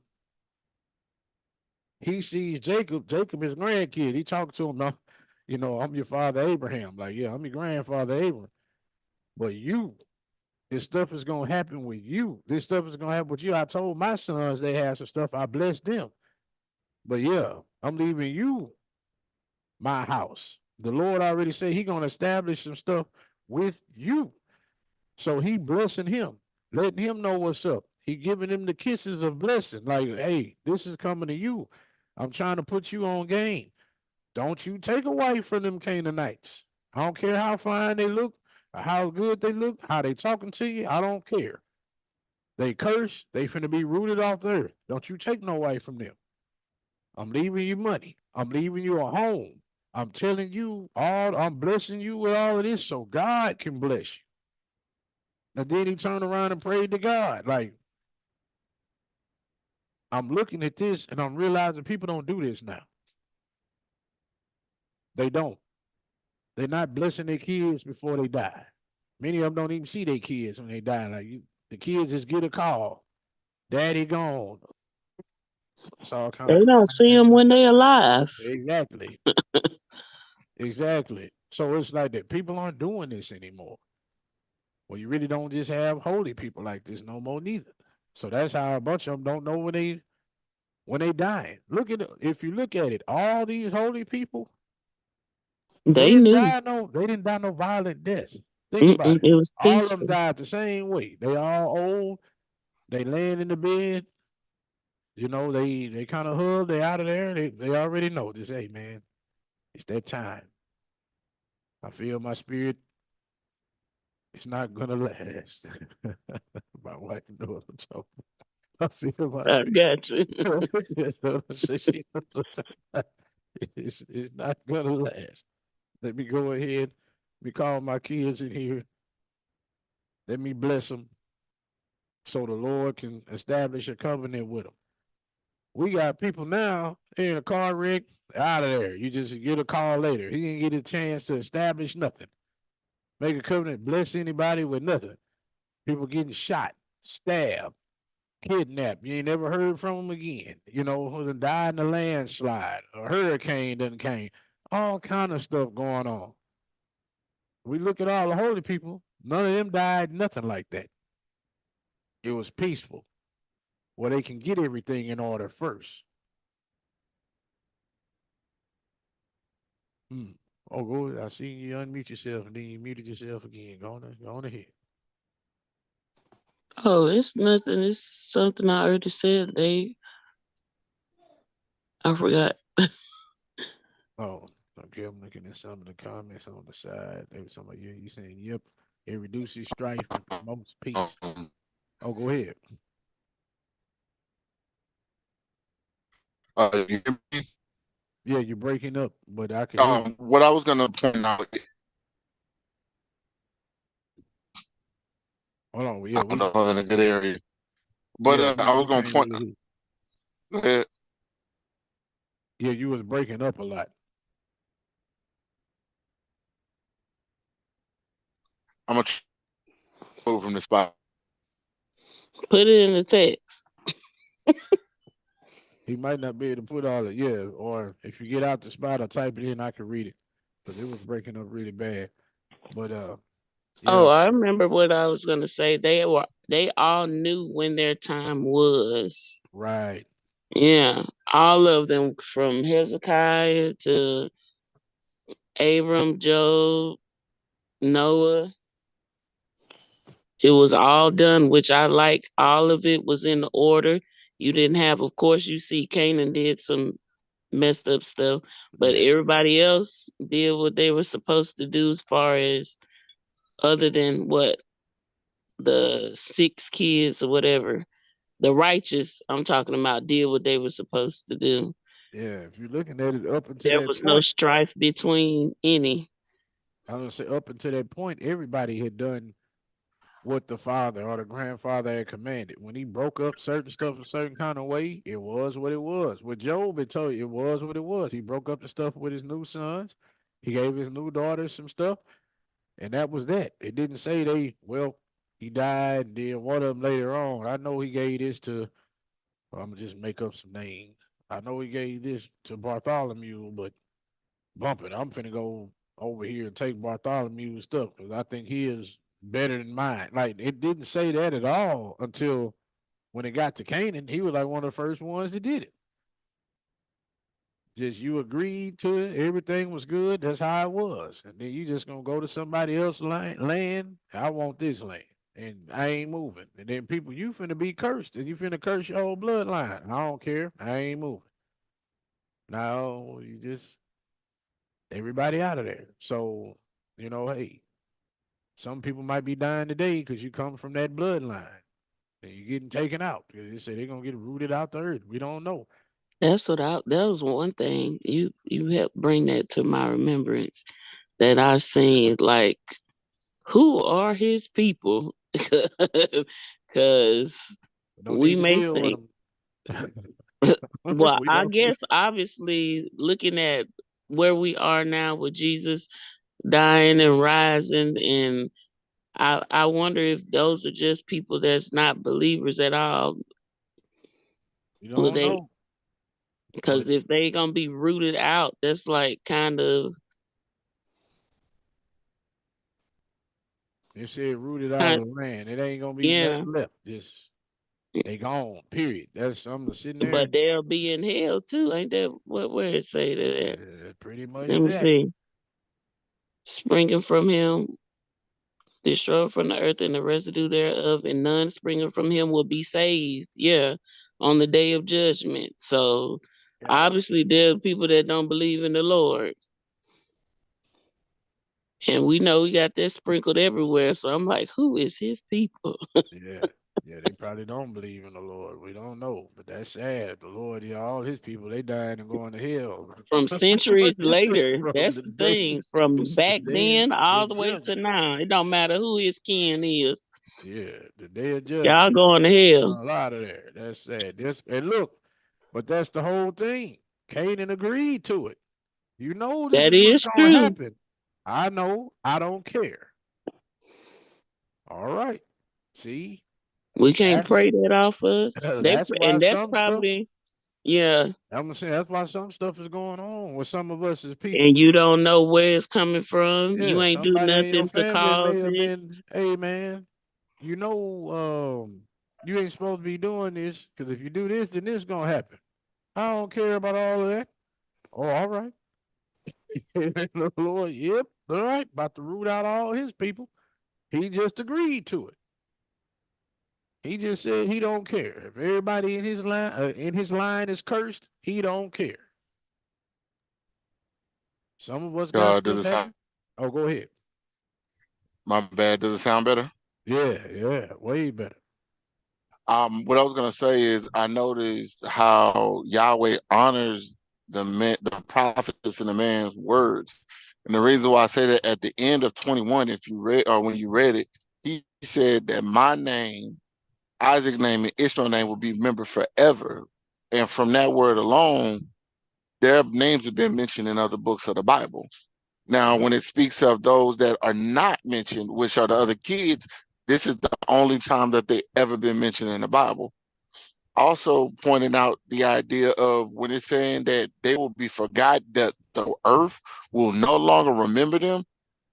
He sees Jacob his grandkid. He talked to him, no, I'm your father Abraham. Like, yeah, I'm your grandfather Abraham. But this stuff is gonna happen with you. This stuff is gonna happen with you. I told my sons they have some stuff. I blessed them. But yeah, I'm leaving you my house. The Lord already said he gonna establish some stuff with you. So he blessing him, letting him know what's up. He giving him the kisses of blessing. Like, hey, this is coming to you. I'm trying to put you on game. Don't you take away from them Canaanites. I don't care how fine they look, or how good they look, how they talking to you. I don't care. They curse, they finna be rooted off the earth. Don't you take no away from them. I'm leaving you money. I'm leaving you a home. I'm telling you I'm blessing you with all of this so God can bless you. And then he turned around and prayed to God. Like, I'm looking at this and I'm realizing people don't do this now. They don't. They're not blessing their kids before they die. Many of them don't even see their kids when they die. The kids just get a call. Daddy gone. It's all kind of they don't see them when they alive. exactly. Exactly. So it's like that. People aren't doing this anymore. Well, you really don't just have holy people like this no more, neither. So that's how a bunch of them don't know when they dying. Look at if you look at it, all these holy people, they They didn't knew. die no violent deaths. Think about Mm-mm, it. it was All of them peaceful. died the same way. They all old. They laying in the bed. They kind of hug. They out of there. They already know. Just hey man, it's that time. I feel my spirit. It's not gonna last. My wife knows what I'm talking. I feel my I spirit. got you. That's what I say. It's not gonna last. Let me go ahead. Let me call my kids in here. Let me bless them so the Lord can establish a covenant with them. We got people now in a car wreck, out of there. You just get a call later. He didn't get a chance to establish nothing. Make a covenant, bless anybody with nothing. People getting shot, stabbed, kidnapped. You ain't never heard from them again. You know, who done died in a landslide, a hurricane done came. All kind of stuff going on. We look at all the holy people, none of them died, nothing like that. It was peaceful, where they can get everything in order first. Hmm. Oh, go. I seen you unmute yourself and then you muted yourself again. Go on ahead. Oh, it's nothing. It's something I already said. I forgot. Oh, okay. I'm looking at some of the comments on the side. They were talking about you saying, yep, it reduces strife and promotes peace. Um, Oh, go ahead. you hear me? Yeah, you're breaking up, but I can hear you. What I was gonna point out, Hold on. I Yeah, don't know if I'm in a good area, but yeah, I was we gonna can't point. really hear. Go ahead. Yeah, you was breaking up a lot. I'm gonna move from the spot. Put it in the text. He might not be able to put all it. Yeah, or if you get out the spot or type it in, I can read it because it was breaking up really bad. But Oh, yeah, I remember what I was gonna say. They all knew when their time was. right. Yeah. All of them from Hezekiah to Abram, Job, Noah. It was all done, which I like. All of it was in order. You didn't have, of course, you see Canaan did some messed up stuff, but Yeah, everybody else did what they were supposed to do as far as other than what the 6 kids or whatever. The righteous, I'm talking about, did what they were supposed to do. yeah. If you're looking at it up until There that was no point, strife between any. I was gonna say up until that point, everybody had done what the father or the grandfather had commanded. When he broke up certain stuff a certain kind of way, it was what it was. With Job, it told you it was what it was. He broke up the stuff with his new sons. He gave his new daughters some stuff, and that was that. It didn't say well, he died and then one of them later on. I know he gave this to, I'm gonna just make up some names. I know he gave this to Bartholomew, but bump it. I'm finna go over here and take Bartholomew's stuff because I think he is better than mine. Like it didn't say that at all until when it got to Canaan. He was like one of the first ones that did it. Just you agreed to it, everything was good. That's how it was, and then you just gonna go to somebody else's land. I want this land, and I ain't moving. And then people, you finna be cursed, and you finna curse your whole bloodline. I don't care. I ain't moving. No, you just everybody out of there. So hey, some people might be dying today because you come from that bloodline and you're getting taken out. They say they're gonna get rooted out the earth. We don't know. That was one thing you helped bring that to my remembrance that I seen. Like, who are his people? Because We don't we need to may deal with think, them. well, We I don't need. guess obviously looking at where we are now with Jesus dying and rising, and I wonder if those are just people that's not believers at all. We Will don't they? know. But Because if they gonna be rooted out, that's like kind of they said rooted out kind. of the land. It ain't gonna be Yeah, nothing left. Just they gone. Period. That's something sitting there. but they'll be in hell too, ain't that what where it say that at? Pretty much Let me that. see. Springing from him, destroyed from the earth and the residue thereof, and none springing from him will be saved. Yeah, on the day of judgment. So Yeah. obviously there are people that don't believe in the Lord. And we know we got that sprinkled everywhere. So I'm like, who is his people? Yeah. Yeah, they probably don't believe in the Lord. We don't know, but that's sad. The Lord, yeah, all his people, they died and going to hell. From centuries later. From That's the the day, thing. From the back day then all of the way to judgment. now. It don't matter who his kin is. Yeah, the day of judgment. Y'all going to A hell. lot of there. That's sad. And look, but that's the whole thing. Canaan agreed to it. You know this That is what's is gonna true. happen. I know. I don't care. All right. See, We can't that's pray that off us. that's why That's some stuff. probably, yeah. I'm gonna say that's why some stuff is going on with some of us as And people. you don't know where it's coming from. You Yeah, ain't do somebody in your nothing to family may cause have it. been, hey man, you know, you ain't supposed to be doing this because if you do this, then this gonna happen. I don't care about all of that. Oh, all right. The Lord, yep, all right, about to root out all his people. He just agreed to it. He just said he don't care. If everybody in his line is cursed, he don't care. Some of us got Does stuff it sound, happen. Oh, go ahead. my bad? Does it sound better? Yeah, yeah, way better. What I was gonna say is I noticed how Yahweh honors the prophets and the man's words. And the reason why I say that at the end of 21, if you read or when you read it, he said that my name, Isaac's name, and Ishmael's name will be remembered forever. And from that word alone, their names have been mentioned in other books of the Bible. Now, Yep. when it speaks of those that are not mentioned, which are the other kids, this is the only time that they ever been mentioned in the Bible. Also pointing out the idea of when it's saying that they will be forgotten, that the earth will no longer remember them,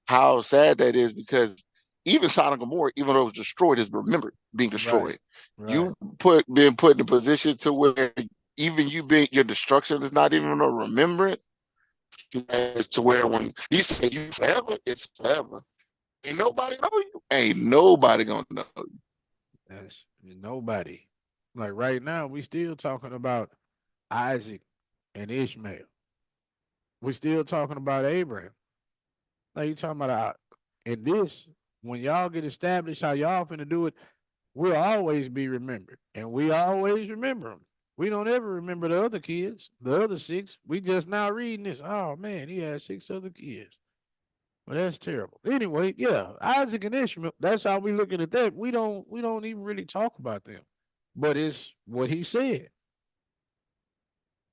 how sad that is, because even Sodom and Gomorrah, even though it was destroyed, is remembered being Right. destroyed. Right. You been put in a position to where even you being your destruction is not even a remembrance, to where when he said you forever, it's forever. Ain't nobody know you. Ain't nobody gonna know you. That's nobody. Like right now, we still talking about Isaac and Ishmael. We still talking about Abraham. Like you talking about and this, when y'all get established how y'all finna do it, we'll always be remembered. And we always remember them. We don't ever remember the other kids, the other six. We just now reading this. Oh man, he had six other kids. Well, that's terrible. Anyway, yeah, Isaac and Ishmael. That's how we looking at that. We don't even really talk about them, but it's what he said.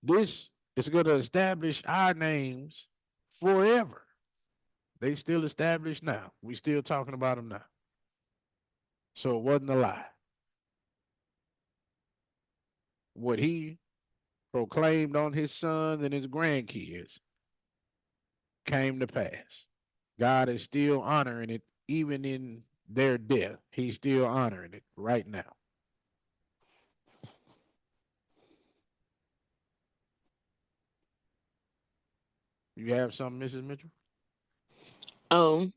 This is going to establish our names forever. They still established now. We still talking about them now. So it wasn't a lie. What he proclaimed on his sons and his grandkids came to pass. God is still honoring it, even in their death. He's still honoring it right now. You have something, Mrs. Mitchell? Oh,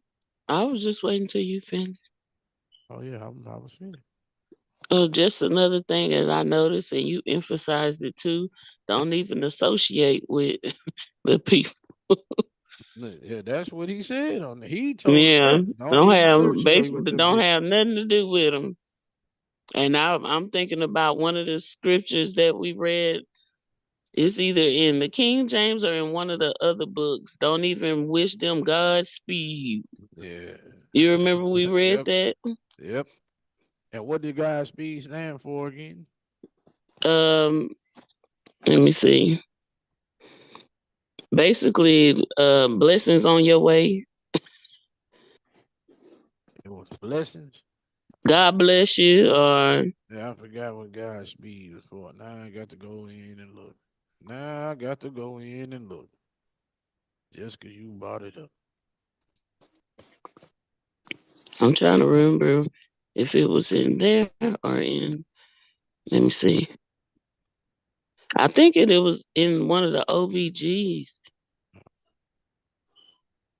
I was just waiting till you finish. Oh yeah, I was finished. Oh, just another thing that I noticed, and you emphasized it too. Don't even associate with the people. Yeah, that's what he said on the, he told us Yeah, that. Don't don't even have associate with basically them don't niggas. have nothing to do with them. And I'm thinking about one of the scriptures that we read. It's either in the King James or in one of the other books. Don't even wish them Godspeed. Yeah. You remember we read Yep. that? Yep. And what did Godspeed stand for again? Um, Let me see. Basically, blessings on your way. It was blessings. God bless you. Or Yeah, I forgot what Godspeed was for. Now I got to go in and look. Now I got to go in and look. Just because you brought it up. I'm trying to remember if it was in there or in. Let me see. I think it was in one of the OVGs.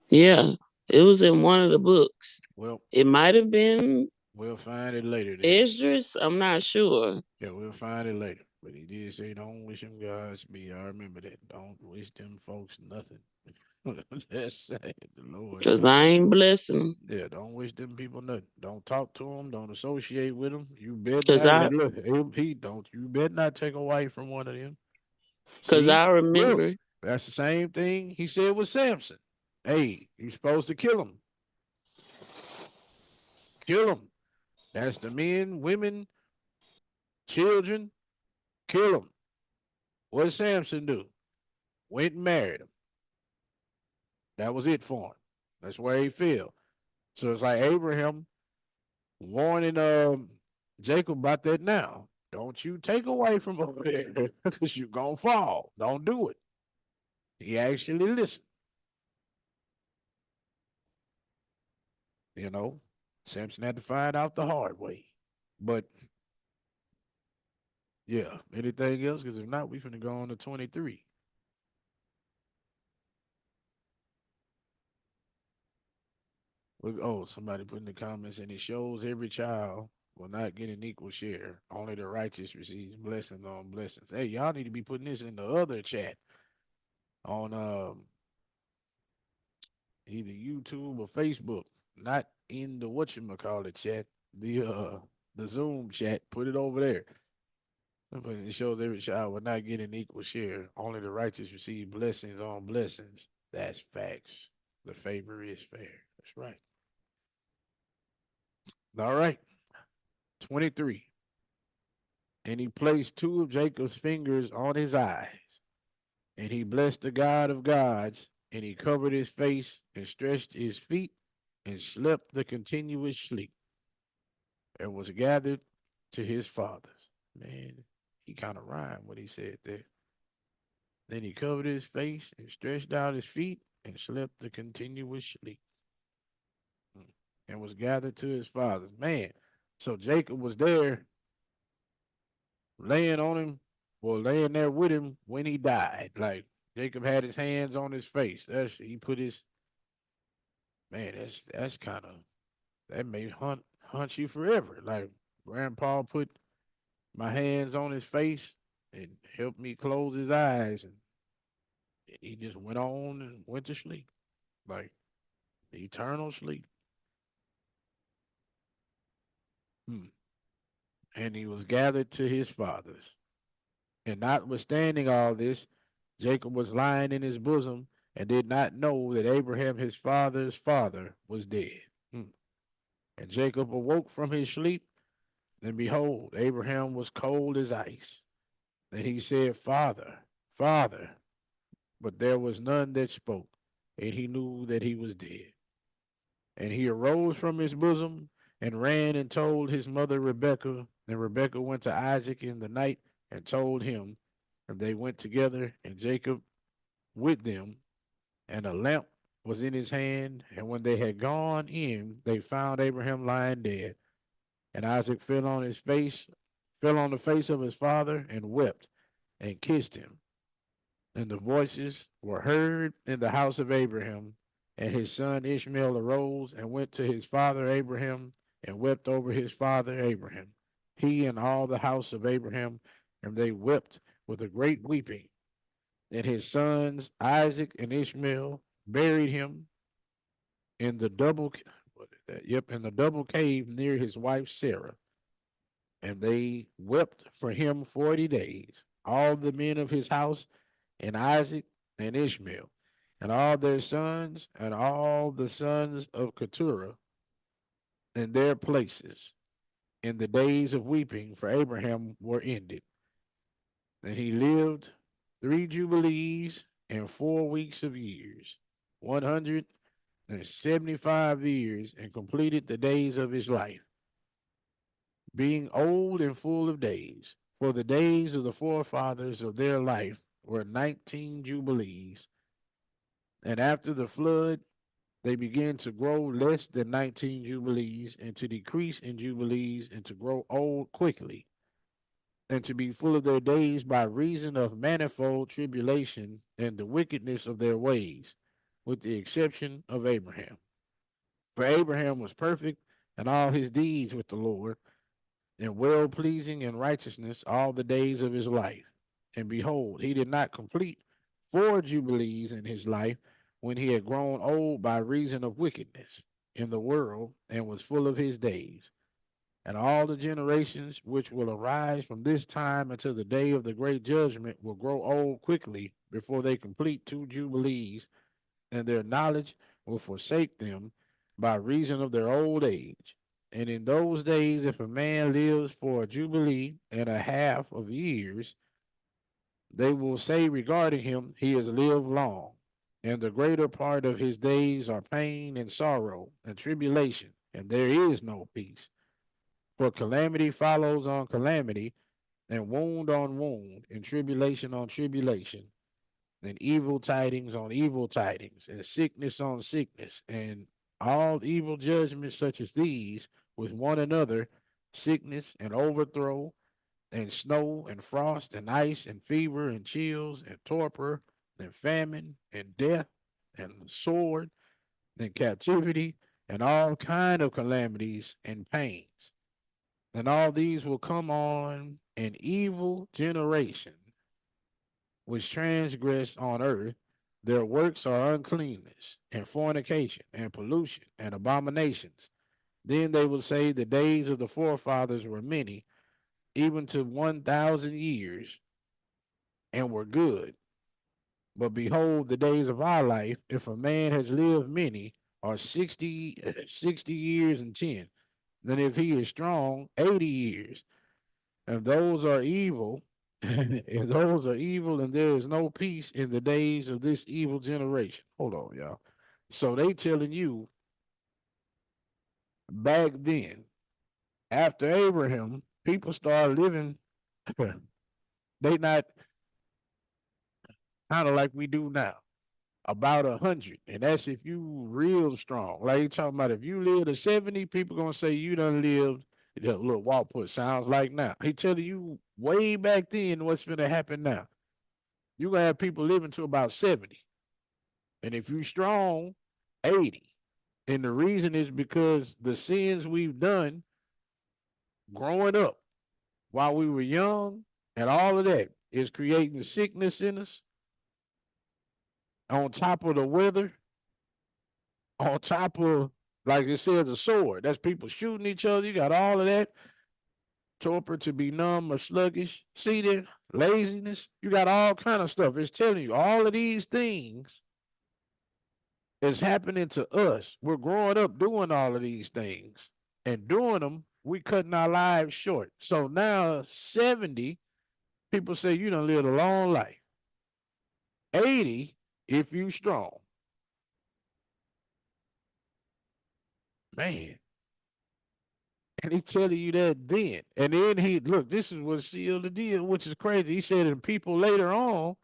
Yeah, it was in one of the books. Well, It might have been we'll find it later then. Esdras. I'm not sure. Yeah, we'll find it later. But he did say, don't wish him Godspeed. I remember that. Don't wish them folks nothing. Just saying, the Lord. Cause I ain't blessing them. Yeah, don't wish them people nothing. Don't talk to them. Don't associate with them. You bet Cause not. I, Look, he don't. You bet not take a wife from one of them. cause See, I look, remember. that's the same thing he said with Samson. Hey, you supposed to kill him. Kill him. That's the men, women, children. Kill him. What did Samson do? Went and married him. That was it for him. That's where he fell. So it's like Abraham warning Jacob about that now. Don't you take away from over there because you're going to fall. Don't do it. He actually listened. You know, Samson had to find out the hard way. But yeah, anything else? Because if not, we finna go on to 23. Look, oh, somebody put in the comments, and it shows every child will not get an equal share. Only the righteous receives blessings on blessings. Hey, y'all need to be putting this in the other chat on either YouTube or Facebook, not in the whatchamacallit chat, the Zoom chat. Put it over there. It shows every child will not get an equal share. Only the righteous receive blessings on blessings. That's facts. The favor is fair. That's right. All right. 23. And he placed two of Jacob's fingers on his eyes, and he blessed the God of gods, and he covered his face and stretched his feet and slept the continuous sleep and was gathered to his fathers. Man, he kind of rhymed what he said there. Then he covered his face and stretched out his feet and slept the continuous sleep and was gathered to his fathers. Man, so Jacob was there laying on him or laying there with him when he died. Like Jacob had his hands on his face. That's he put his man, that's kind of that may hunt you forever. Like grandpa put my hands on his face and helped me close his eyes and he just went on and went to sleep. Like eternal sleep. Hmm. And he was gathered to his fathers. And notwithstanding all this, Jacob was lying in his bosom and did not know that Abraham his father's father was dead. Hmm. And Jacob awoke from his sleep, and behold, Abraham was cold as ice. And he said, Father, Father. But there was none that spoke, and he knew that he was dead. And he arose from his bosom and ran and told his mother Rebekah. And Rebekah went to Isaac in the night and told him. And they went together, and Jacob with them, and a lamp was in his hand. And when they had gone in, they found Abraham lying dead. And Isaac fell on the face of his father, and wept, and kissed him. And the voices were heard in the house of Abraham. And his son Ishmael arose and went to his father Abraham, and wept over his father Abraham, he and all the house of Abraham, and they wept with a great weeping. And his sons Isaac and Ishmael buried him in the what is that? Yep, in the double cave near his wife Sarah. And they wept for him 40 days, all the men of his house, and Isaac and Ishmael, and all their sons, and all the sons of Keturah in their places. And the days of weeping for Abraham were ended. And he lived 3 jubilees and 4 weeks of years, 175 years, and completed the days of his life, being old and full of days. For the days of the forefathers of their life were 19 jubilees. And after the flood, they began to grow less than 19 jubilees, and to decrease in jubilees, and to grow old quickly, and to be full of their days by reason of manifold tribulation and the wickedness of their ways, with the exception of Abraham. For Abraham was perfect in all his deeds with the Lord, and well pleasing in righteousness all the days of his life. And behold, he did not complete 4 jubilees in his life, when he had grown old by reason of wickedness in the world, and was full of his days. And all the generations which will arise from this time until the day of the great judgment will grow old quickly before they complete 2 Jubilees, and their knowledge will forsake them by reason of their old age. And in those days, if a man lives for a Jubilee and a half of years, they will say regarding him, he has lived long. And the greater part of his days are pain and sorrow and tribulation, and there is no peace. For calamity follows on calamity, and wound on wound, and tribulation on tribulation, and evil tidings on evil tidings, and sickness on sickness, and all evil judgments such as these with one another, sickness and overthrow, and snow and frost and ice and fever and chills and torpor and famine and death and sword and captivity and all kind of calamities and pains. And all these will come on an evil generation which transgress on earth. Their works are uncleanness and fornication and pollution and abominations. Then they will say the days of the forefathers were many, even to 1,000 years, and were good. But behold, the days of our life, if a man has lived many, are 60 years and 10. Then if he is strong, 80 years. And those are evil, and those are evil, and there is no peace in the days of this evil generation. Hold on, y'all. So they telling you back then, after Abraham, people started living, they not kind of like we do now, about 100. And that's if you real strong. Like you talking about if you live to 70, people gonna say you done lived. Look, Walput sounds like now. He telling you way back then what's gonna happen now. You gonna have people living to about 70. And if you strong, 80. And the reason is because the sins we've done growing up while we were young and all of that is creating sickness in us on top of the weather, on top of, like it says, a sword. That's people shooting each other. You got all of that. Torpor, to be numb or sluggish. See that? Laziness. You got all kind of stuff. It's telling you all of these things is happening to us. We're growing up doing all of these things and doing them. We cutting our lives short. So now 70, people say you done lived a long life. 80, if you strong. Man. And he telling you that then. And then he, look, this is what sealed the deal, which is crazy. He said, and people later on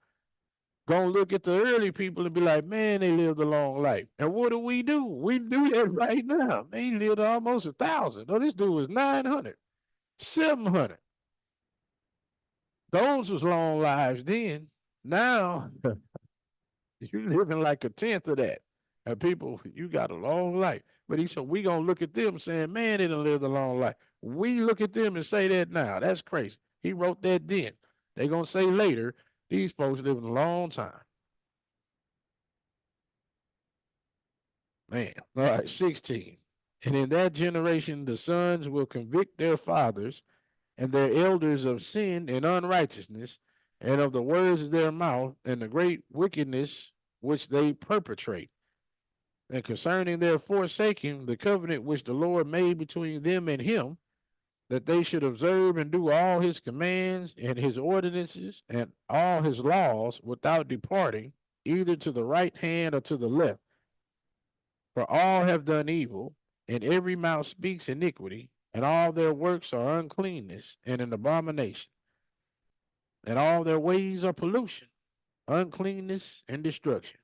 gonna look at the early people and be like, man, they lived a long life. And what do? We do that right now. Man, he lived almost 1,000. No, this dude was 900, 700. Those was long lives then. Now, you living like a tenth of that. And people, you got a long life. But he said, we gonna look at them saying, man, they done lived a long life. We look at them and say that now. That's crazy. He wrote that then. They gonna say later, these folks living a long time. Man. All right, 16. And in that generation, the sons will convict their fathers and their elders of sin and unrighteousness, and of the words of their mouth, and the great wickedness which they perpetrate. And concerning their forsaking the covenant which the Lord made between them and him, that they should observe and do all his commands and his ordinances and all his laws without departing, either to the right hand or to the left. For all have done evil, and every mouth speaks iniquity, and all their works are uncleanness and an abomination, and all their ways are pollution, uncleanness, and destruction.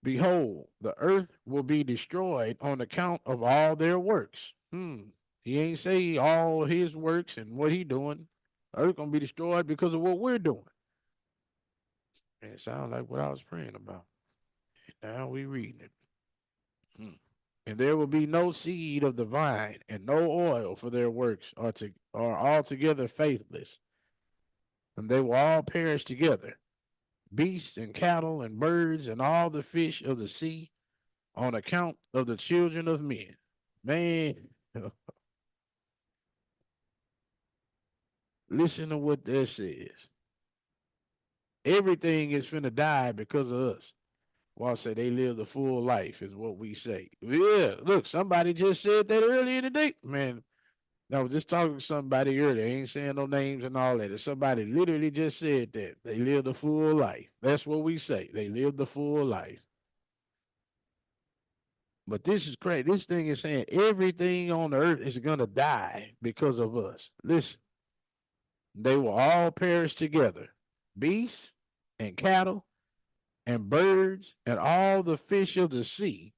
Behold, the earth will be destroyed on account of all their works. He ain't say all his works and what he doing. The earth gonna be destroyed because of what we're doing. And it sounds like what I was praying about. And now we reading it. Hmm. And there will be no seed of the vine and no oil, for their works are altogether faithless, and they will all perish together. beasts and cattle and birds and all the fish of the sea on account of the children of men. Man, listen to what that says. Everything is finna die because of us. Wall say they live the full life, is what we say. Yeah, look, somebody just said that earlier today. Man, I was just talking to somebody earlier. I ain't saying no names and all that. And somebody literally just said that. They live the full life. That's what we say. They live the full life. But this is crazy. This thing is saying everything on the earth is going to die because of us. Listen, they will all perish together, beasts and cattle and birds and all the fish of the sea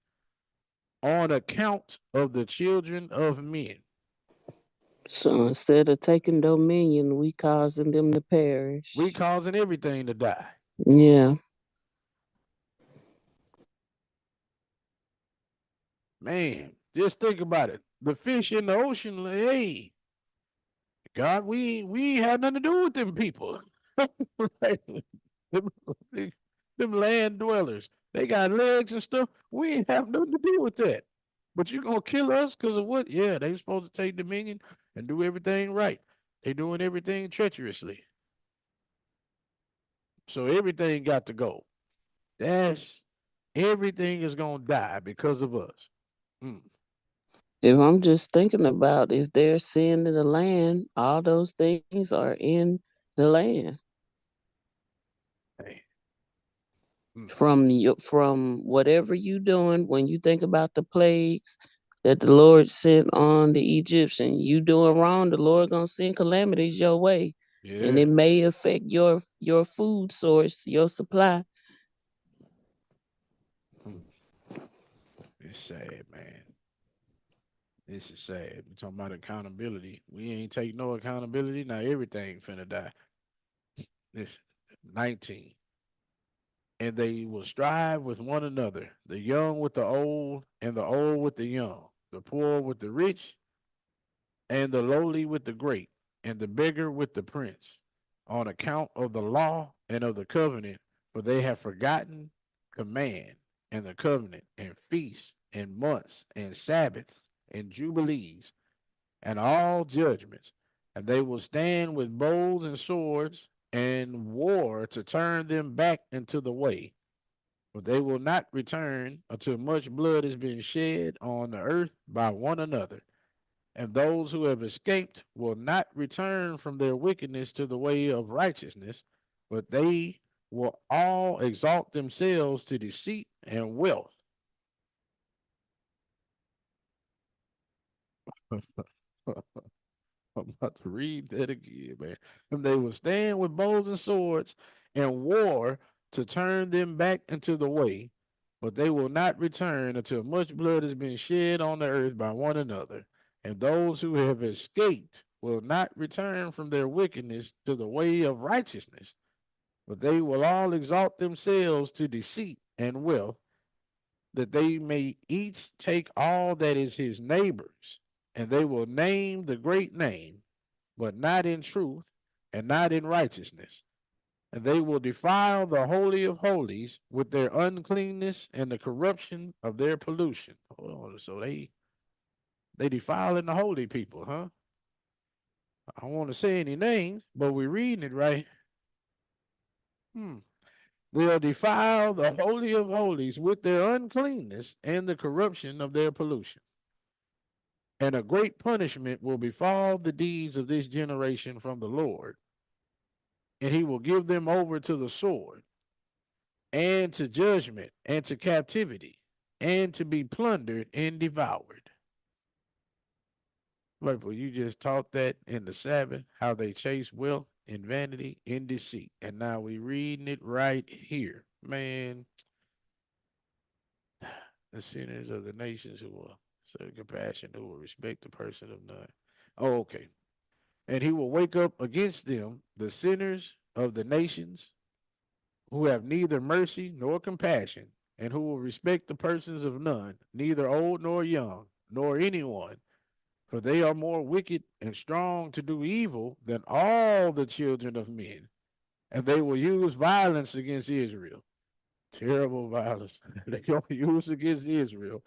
on account of the children of men. So instead of taking dominion, we causing them to We perish. causing everything to die. Yeah. Man, just think about it. The fish in the ocean, like, hey, God, we ain't had nothing to do with them people. Right? them, them land dwellers. They got legs and stuff. We ain't have nothing to do with that. But you gonna kill us because of what? Yeah, they supposed to take dominion and do everything right. They doing everything treacherously. So everything got to go. That's everything is gonna die because of us. Mm, If I'm just thinking about if there's sin in the land, all those things are in the land. man. Mm, From whatever you doing, when you think about the plagues that the Lord sent on the Egyptians, you doing wrong, the Lord gonna send calamities your way, and yeah. it may affect your food source, your supply. Mm, it's sad, man. This is sad. We talking about accountability. We ain't take no accountability. Now everything finna die. This 19. And they will strive with one another, the young with the old, and the old with the young, the poor with the rich, and the lowly with the great, and the beggar with the prince, on account of the law and of the covenant, for they have forgotten command and the covenant, and feasts, and months, and Sabbaths, and jubilees, and all judgments, and they will stand with bows and swords and war to turn them back into the way. But they will not return until much blood has been shed on the earth by one another. And those who have escaped will not return from their wickedness to the way of righteousness, but they will all exalt themselves to deceit and wealth. I'm about to read that again, man. And they will stand with bows and swords and war to turn them back into the way, but they will not return until much blood has been shed on the earth by one another. And those who have escaped will not return from their wickedness to the way of righteousness, but they will all exalt themselves to deceit and wealth, that they may each take all that is his neighbor's, and they will name the great name, but not in truth and not in righteousness. And they will defile the holy of holies with their uncleanness and the corruption of their pollution. Oh, so they defiling the holy people, huh? I don't want to say any names, but we're reading it right. Hmm. They'll defile the holy of holies with their uncleanness and the corruption of their pollution. And a great punishment will befall the deeds of this generation from the Lord, and he will give them over to the sword, and to judgment, and to captivity, and to be plundered and devoured. Like, well, you just taught that in the Sabbath, how they chase wealth in vanity, in deceit. And now we reading it right here. Man, the sinners of the nations who will show compassion, who will respect the person of none. Oh, okay. And he will wake up against them, the sinners of the nations, who have neither mercy nor compassion, and who will respect the persons of none, neither old nor young, nor anyone, for they are more wicked and strong to do evil than all the children of men. and they will use violence against Israel. Terrible violence. They gonna use against Israel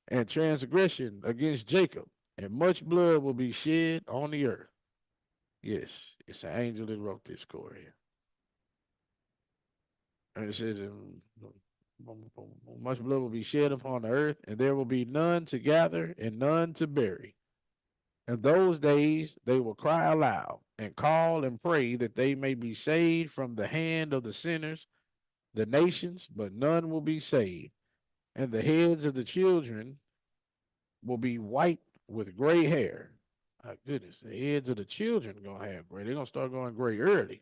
and transgression against Jacob, and much blood will be shed on the earth. Yes, it's an angel that wrote this, Corey. And it says, much blood will be shed upon the earth, and there will be none to gather and none to bury. In those days they will cry aloud and call and pray that they may be saved from the hand of the sinners, the nations, but none will be saved. And the heads of the children will be white with gray hair. My goodness, the heads of the children are gonna have gray. They're gonna start going gray early.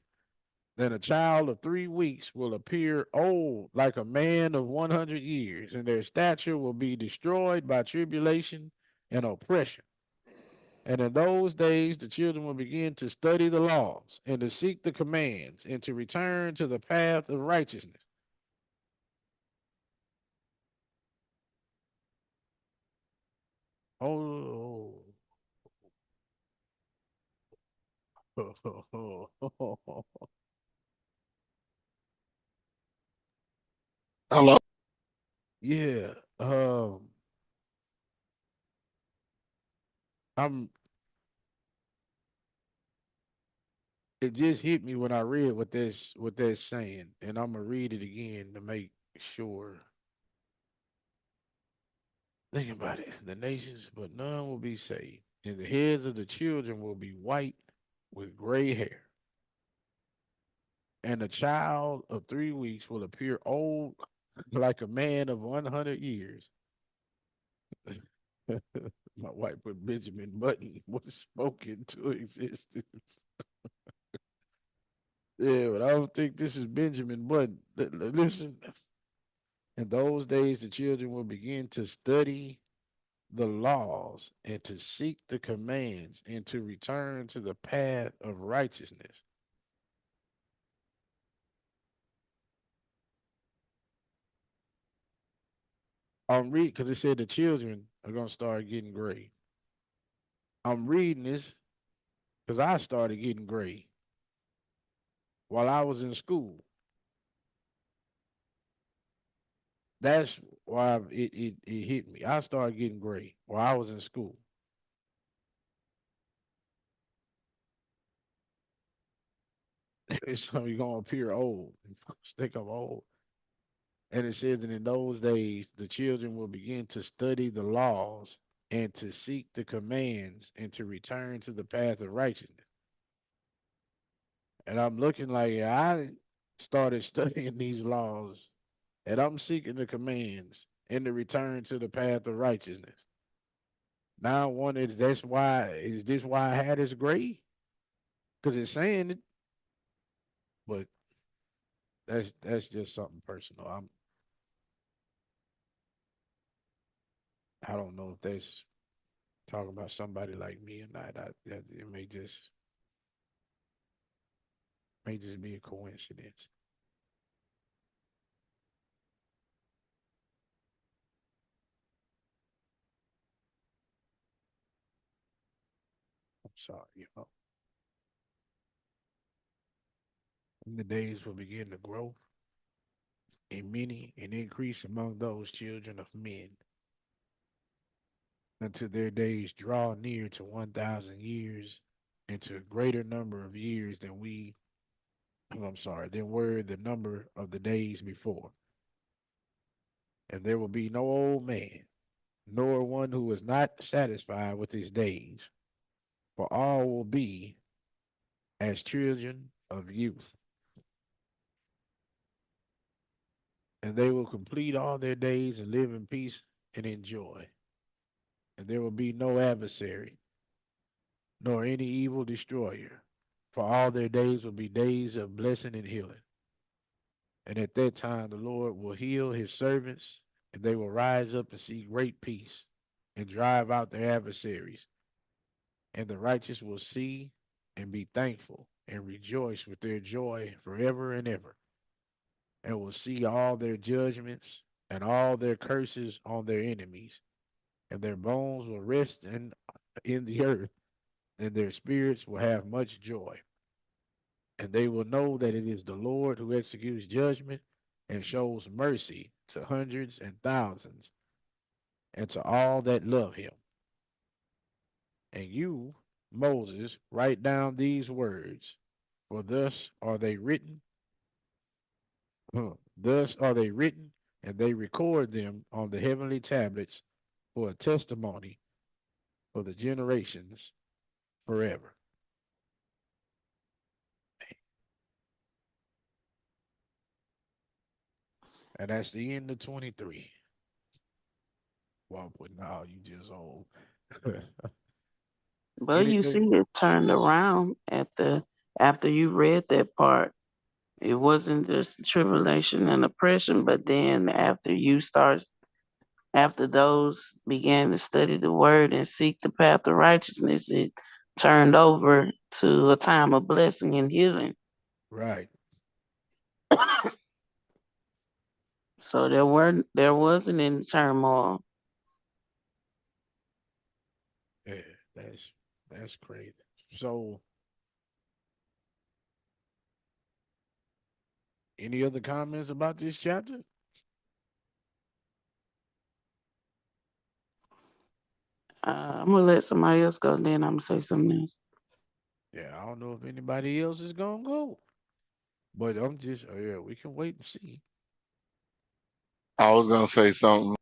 Then a child of 3 weeks will appear old like a man of 100 years, and their stature will be destroyed by tribulation and oppression. And in those days, the children will begin to study the laws and to seek the commands and to return to the path of righteousness. Oh, Hello. yeah. I'm. It just hit me when I read what that's saying, and I'm gonna read it again to make sure. Think about it. The nations, but none will be saved, and the heads of the children will be white with gray hair. And a child of 3 weeks will appear old like a man of 100 years. My wife put Benjamin Button was spoken to existence. Yeah, but I don't think this is Benjamin Button. Listen, in those days, the children will begin to study the laws and to seek the commands and to return to the path of righteousness. I'm reading because it said the children are going to start getting gray. I'm reading this because I started getting gray while I was in school. That's why it hit me. I started getting gray while I was in school. So you're gonna appear old. Think I'm old. And it says that in those days the children will begin to study the laws and to seek the commands and to return to the path of righteousness. And I'm looking like I started studying these laws and I'm seeking the commands and to return to the path of righteousness. Now I wonder is this why I had this grade? Because it's saying it, but that's just something personal. I don't know if that's talking about somebody like me or not. It may just be a coincidence. I'm sorry, when the days will begin to grow and many and increase among those children of men until their days draw near to 1,000 years and to a greater number of years than I'm sorry, than were the number of the days before. And there will be no old man, nor one who is not satisfied with his days, for all will be as children of youth. And they will complete all their days and live in peace and in joy. And there will be no adversary, nor any evil destroyer, for all their days will be days of blessing and healing. And at that time, the Lord will heal his servants, and they will rise up and see great peace and drive out their adversaries. And the righteous will see and be thankful and rejoice with their joy forever and ever, and will see all their judgments and all their curses on their enemies, and their bones will rest in the earth, and their spirits will have much joy. and they will know that it is the Lord who executes judgment and shows mercy to hundreds and thousands and to all that love him. And you, Moses, write down these words, for thus are they written. Thus are they written, and they record them on the heavenly tablets for a testimony for the generations forever. And that's the end of 23. Well, but now you just old. But you see, Anything? it turned around at the after you read that part. It wasn't just tribulation and oppression, but then after those began to study the word and seek the path of righteousness, it turned over to a time of blessing and healing. Right. So there wasn't any turmoil. Yeah, that's that's crazy. So, any other comments about this chapter? I'm gonna let somebody else go, then I'm gonna say something else. Yeah, I don't know if anybody else is gonna go, but I'm just yeah, we can wait and see. I was gonna say something.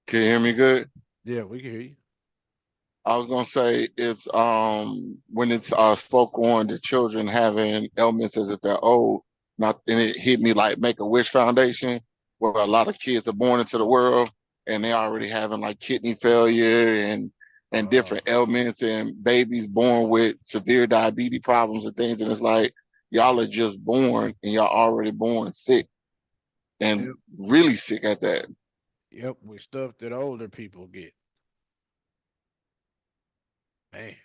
Can you hear me good? Yeah, we can hear you. I was gonna say it's when it's spoke on the children having ailments as if they're old, not and it hit me like Make a Wish Foundation, where a lot of kids are born into the world and they already having like kidney failure and different ailments and babies born with severe diabetes problems and things, and it's like y'all are just born and y'all already born sick and Yep, really sick at that. yep, with stuff that older people get. Man,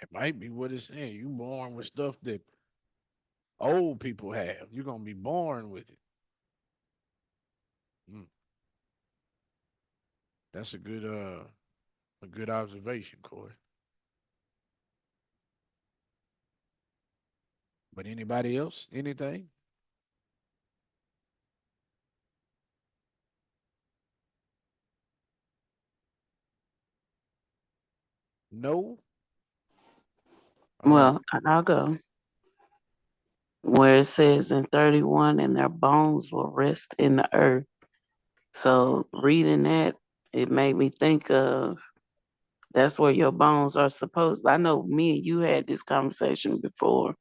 it might be what it's saying. You born with stuff that old people have. You're gonna be born with it. Mm, that's a good observation, Corey. But anybody else? Anything? No? All right. Well, I'll go. Where it says in 31, and their bones will rest in the earth. So reading that, it made me think of that's where your bones are supposed. I know me and you had this conversation before,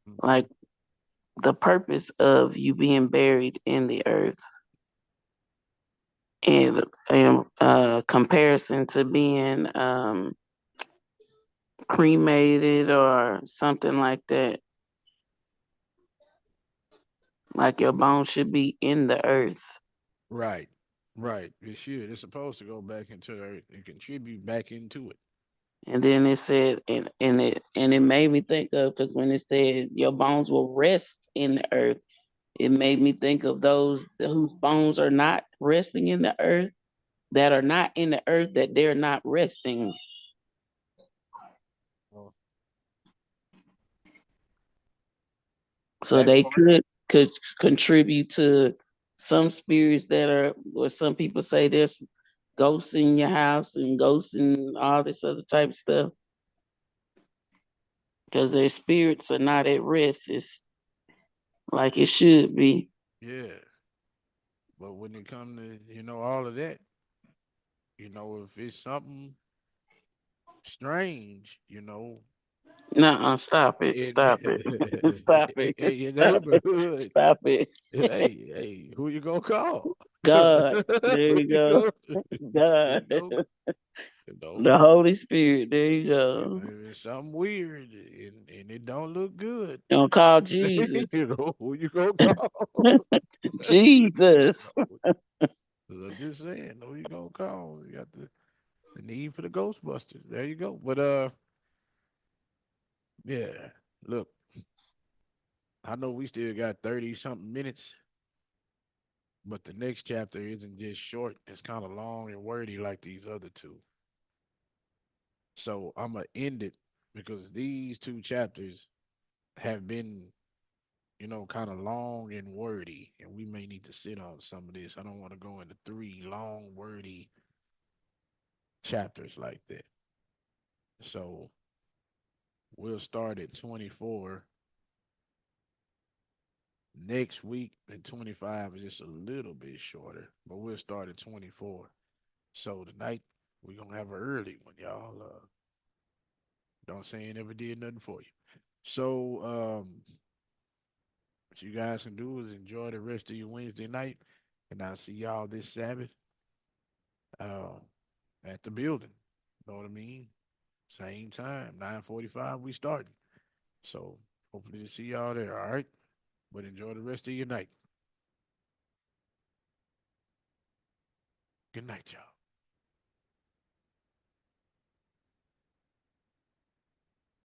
Mm-hmm. like the purpose of you being buried in the earth and comparison to being cremated or something like that. Like your bones should be in the earth. Right. Right. It should. It's supposed to go back into the earth and contribute back into it. And then it said, and it made me think of because when it says your bones will rest in the earth, it made me think of those whose bones are not resting in the earth, that are not in the earth, that they're not resting. Well, So that they part. could contribute to some spirits that are, or some people say there's ghosts in your house and ghosts and all this other type of stuff because their spirits are not at rest. It's like it should be. Yeah. But when it comes to, all of that, if it's something strange, Nuh-uh, stop it, it, stop it, stop it, in your stop it, neighborhood, stop it. hey, who you gonna call? God, there Who you you go. go? Who God, you go? You the know, Holy Spirit, there you go. if it's something weird and it don't look good, Don't call Jesus. who you gonna call? Jesus. No, I'm just saying, who you gonna call? You got the need for the Ghostbusters. There you go. But yeah. Look, I know we still got 30 something minutes, but the next chapter isn't just short. It's kind of long and wordy like these other two. So I'm gonna end it because these two chapters have been, kind of long and wordy, and we may need to sit on some of this. I don't want to go into three long, wordy chapters like that. So we'll start at 24 next week, and 25 is just a little bit shorter, but we'll start at 24. So tonight we're gonna have an early one, y'all. Don't say it never did nothing for you. So what you guys can do is enjoy the rest of your Wednesday night, and I'll see y'all this Sabbath uh, at the building. Know what I mean? Same time, 9:45 we starting. So hopefully to see y'all there, all right? But enjoy the rest of your night. Good night, y'all.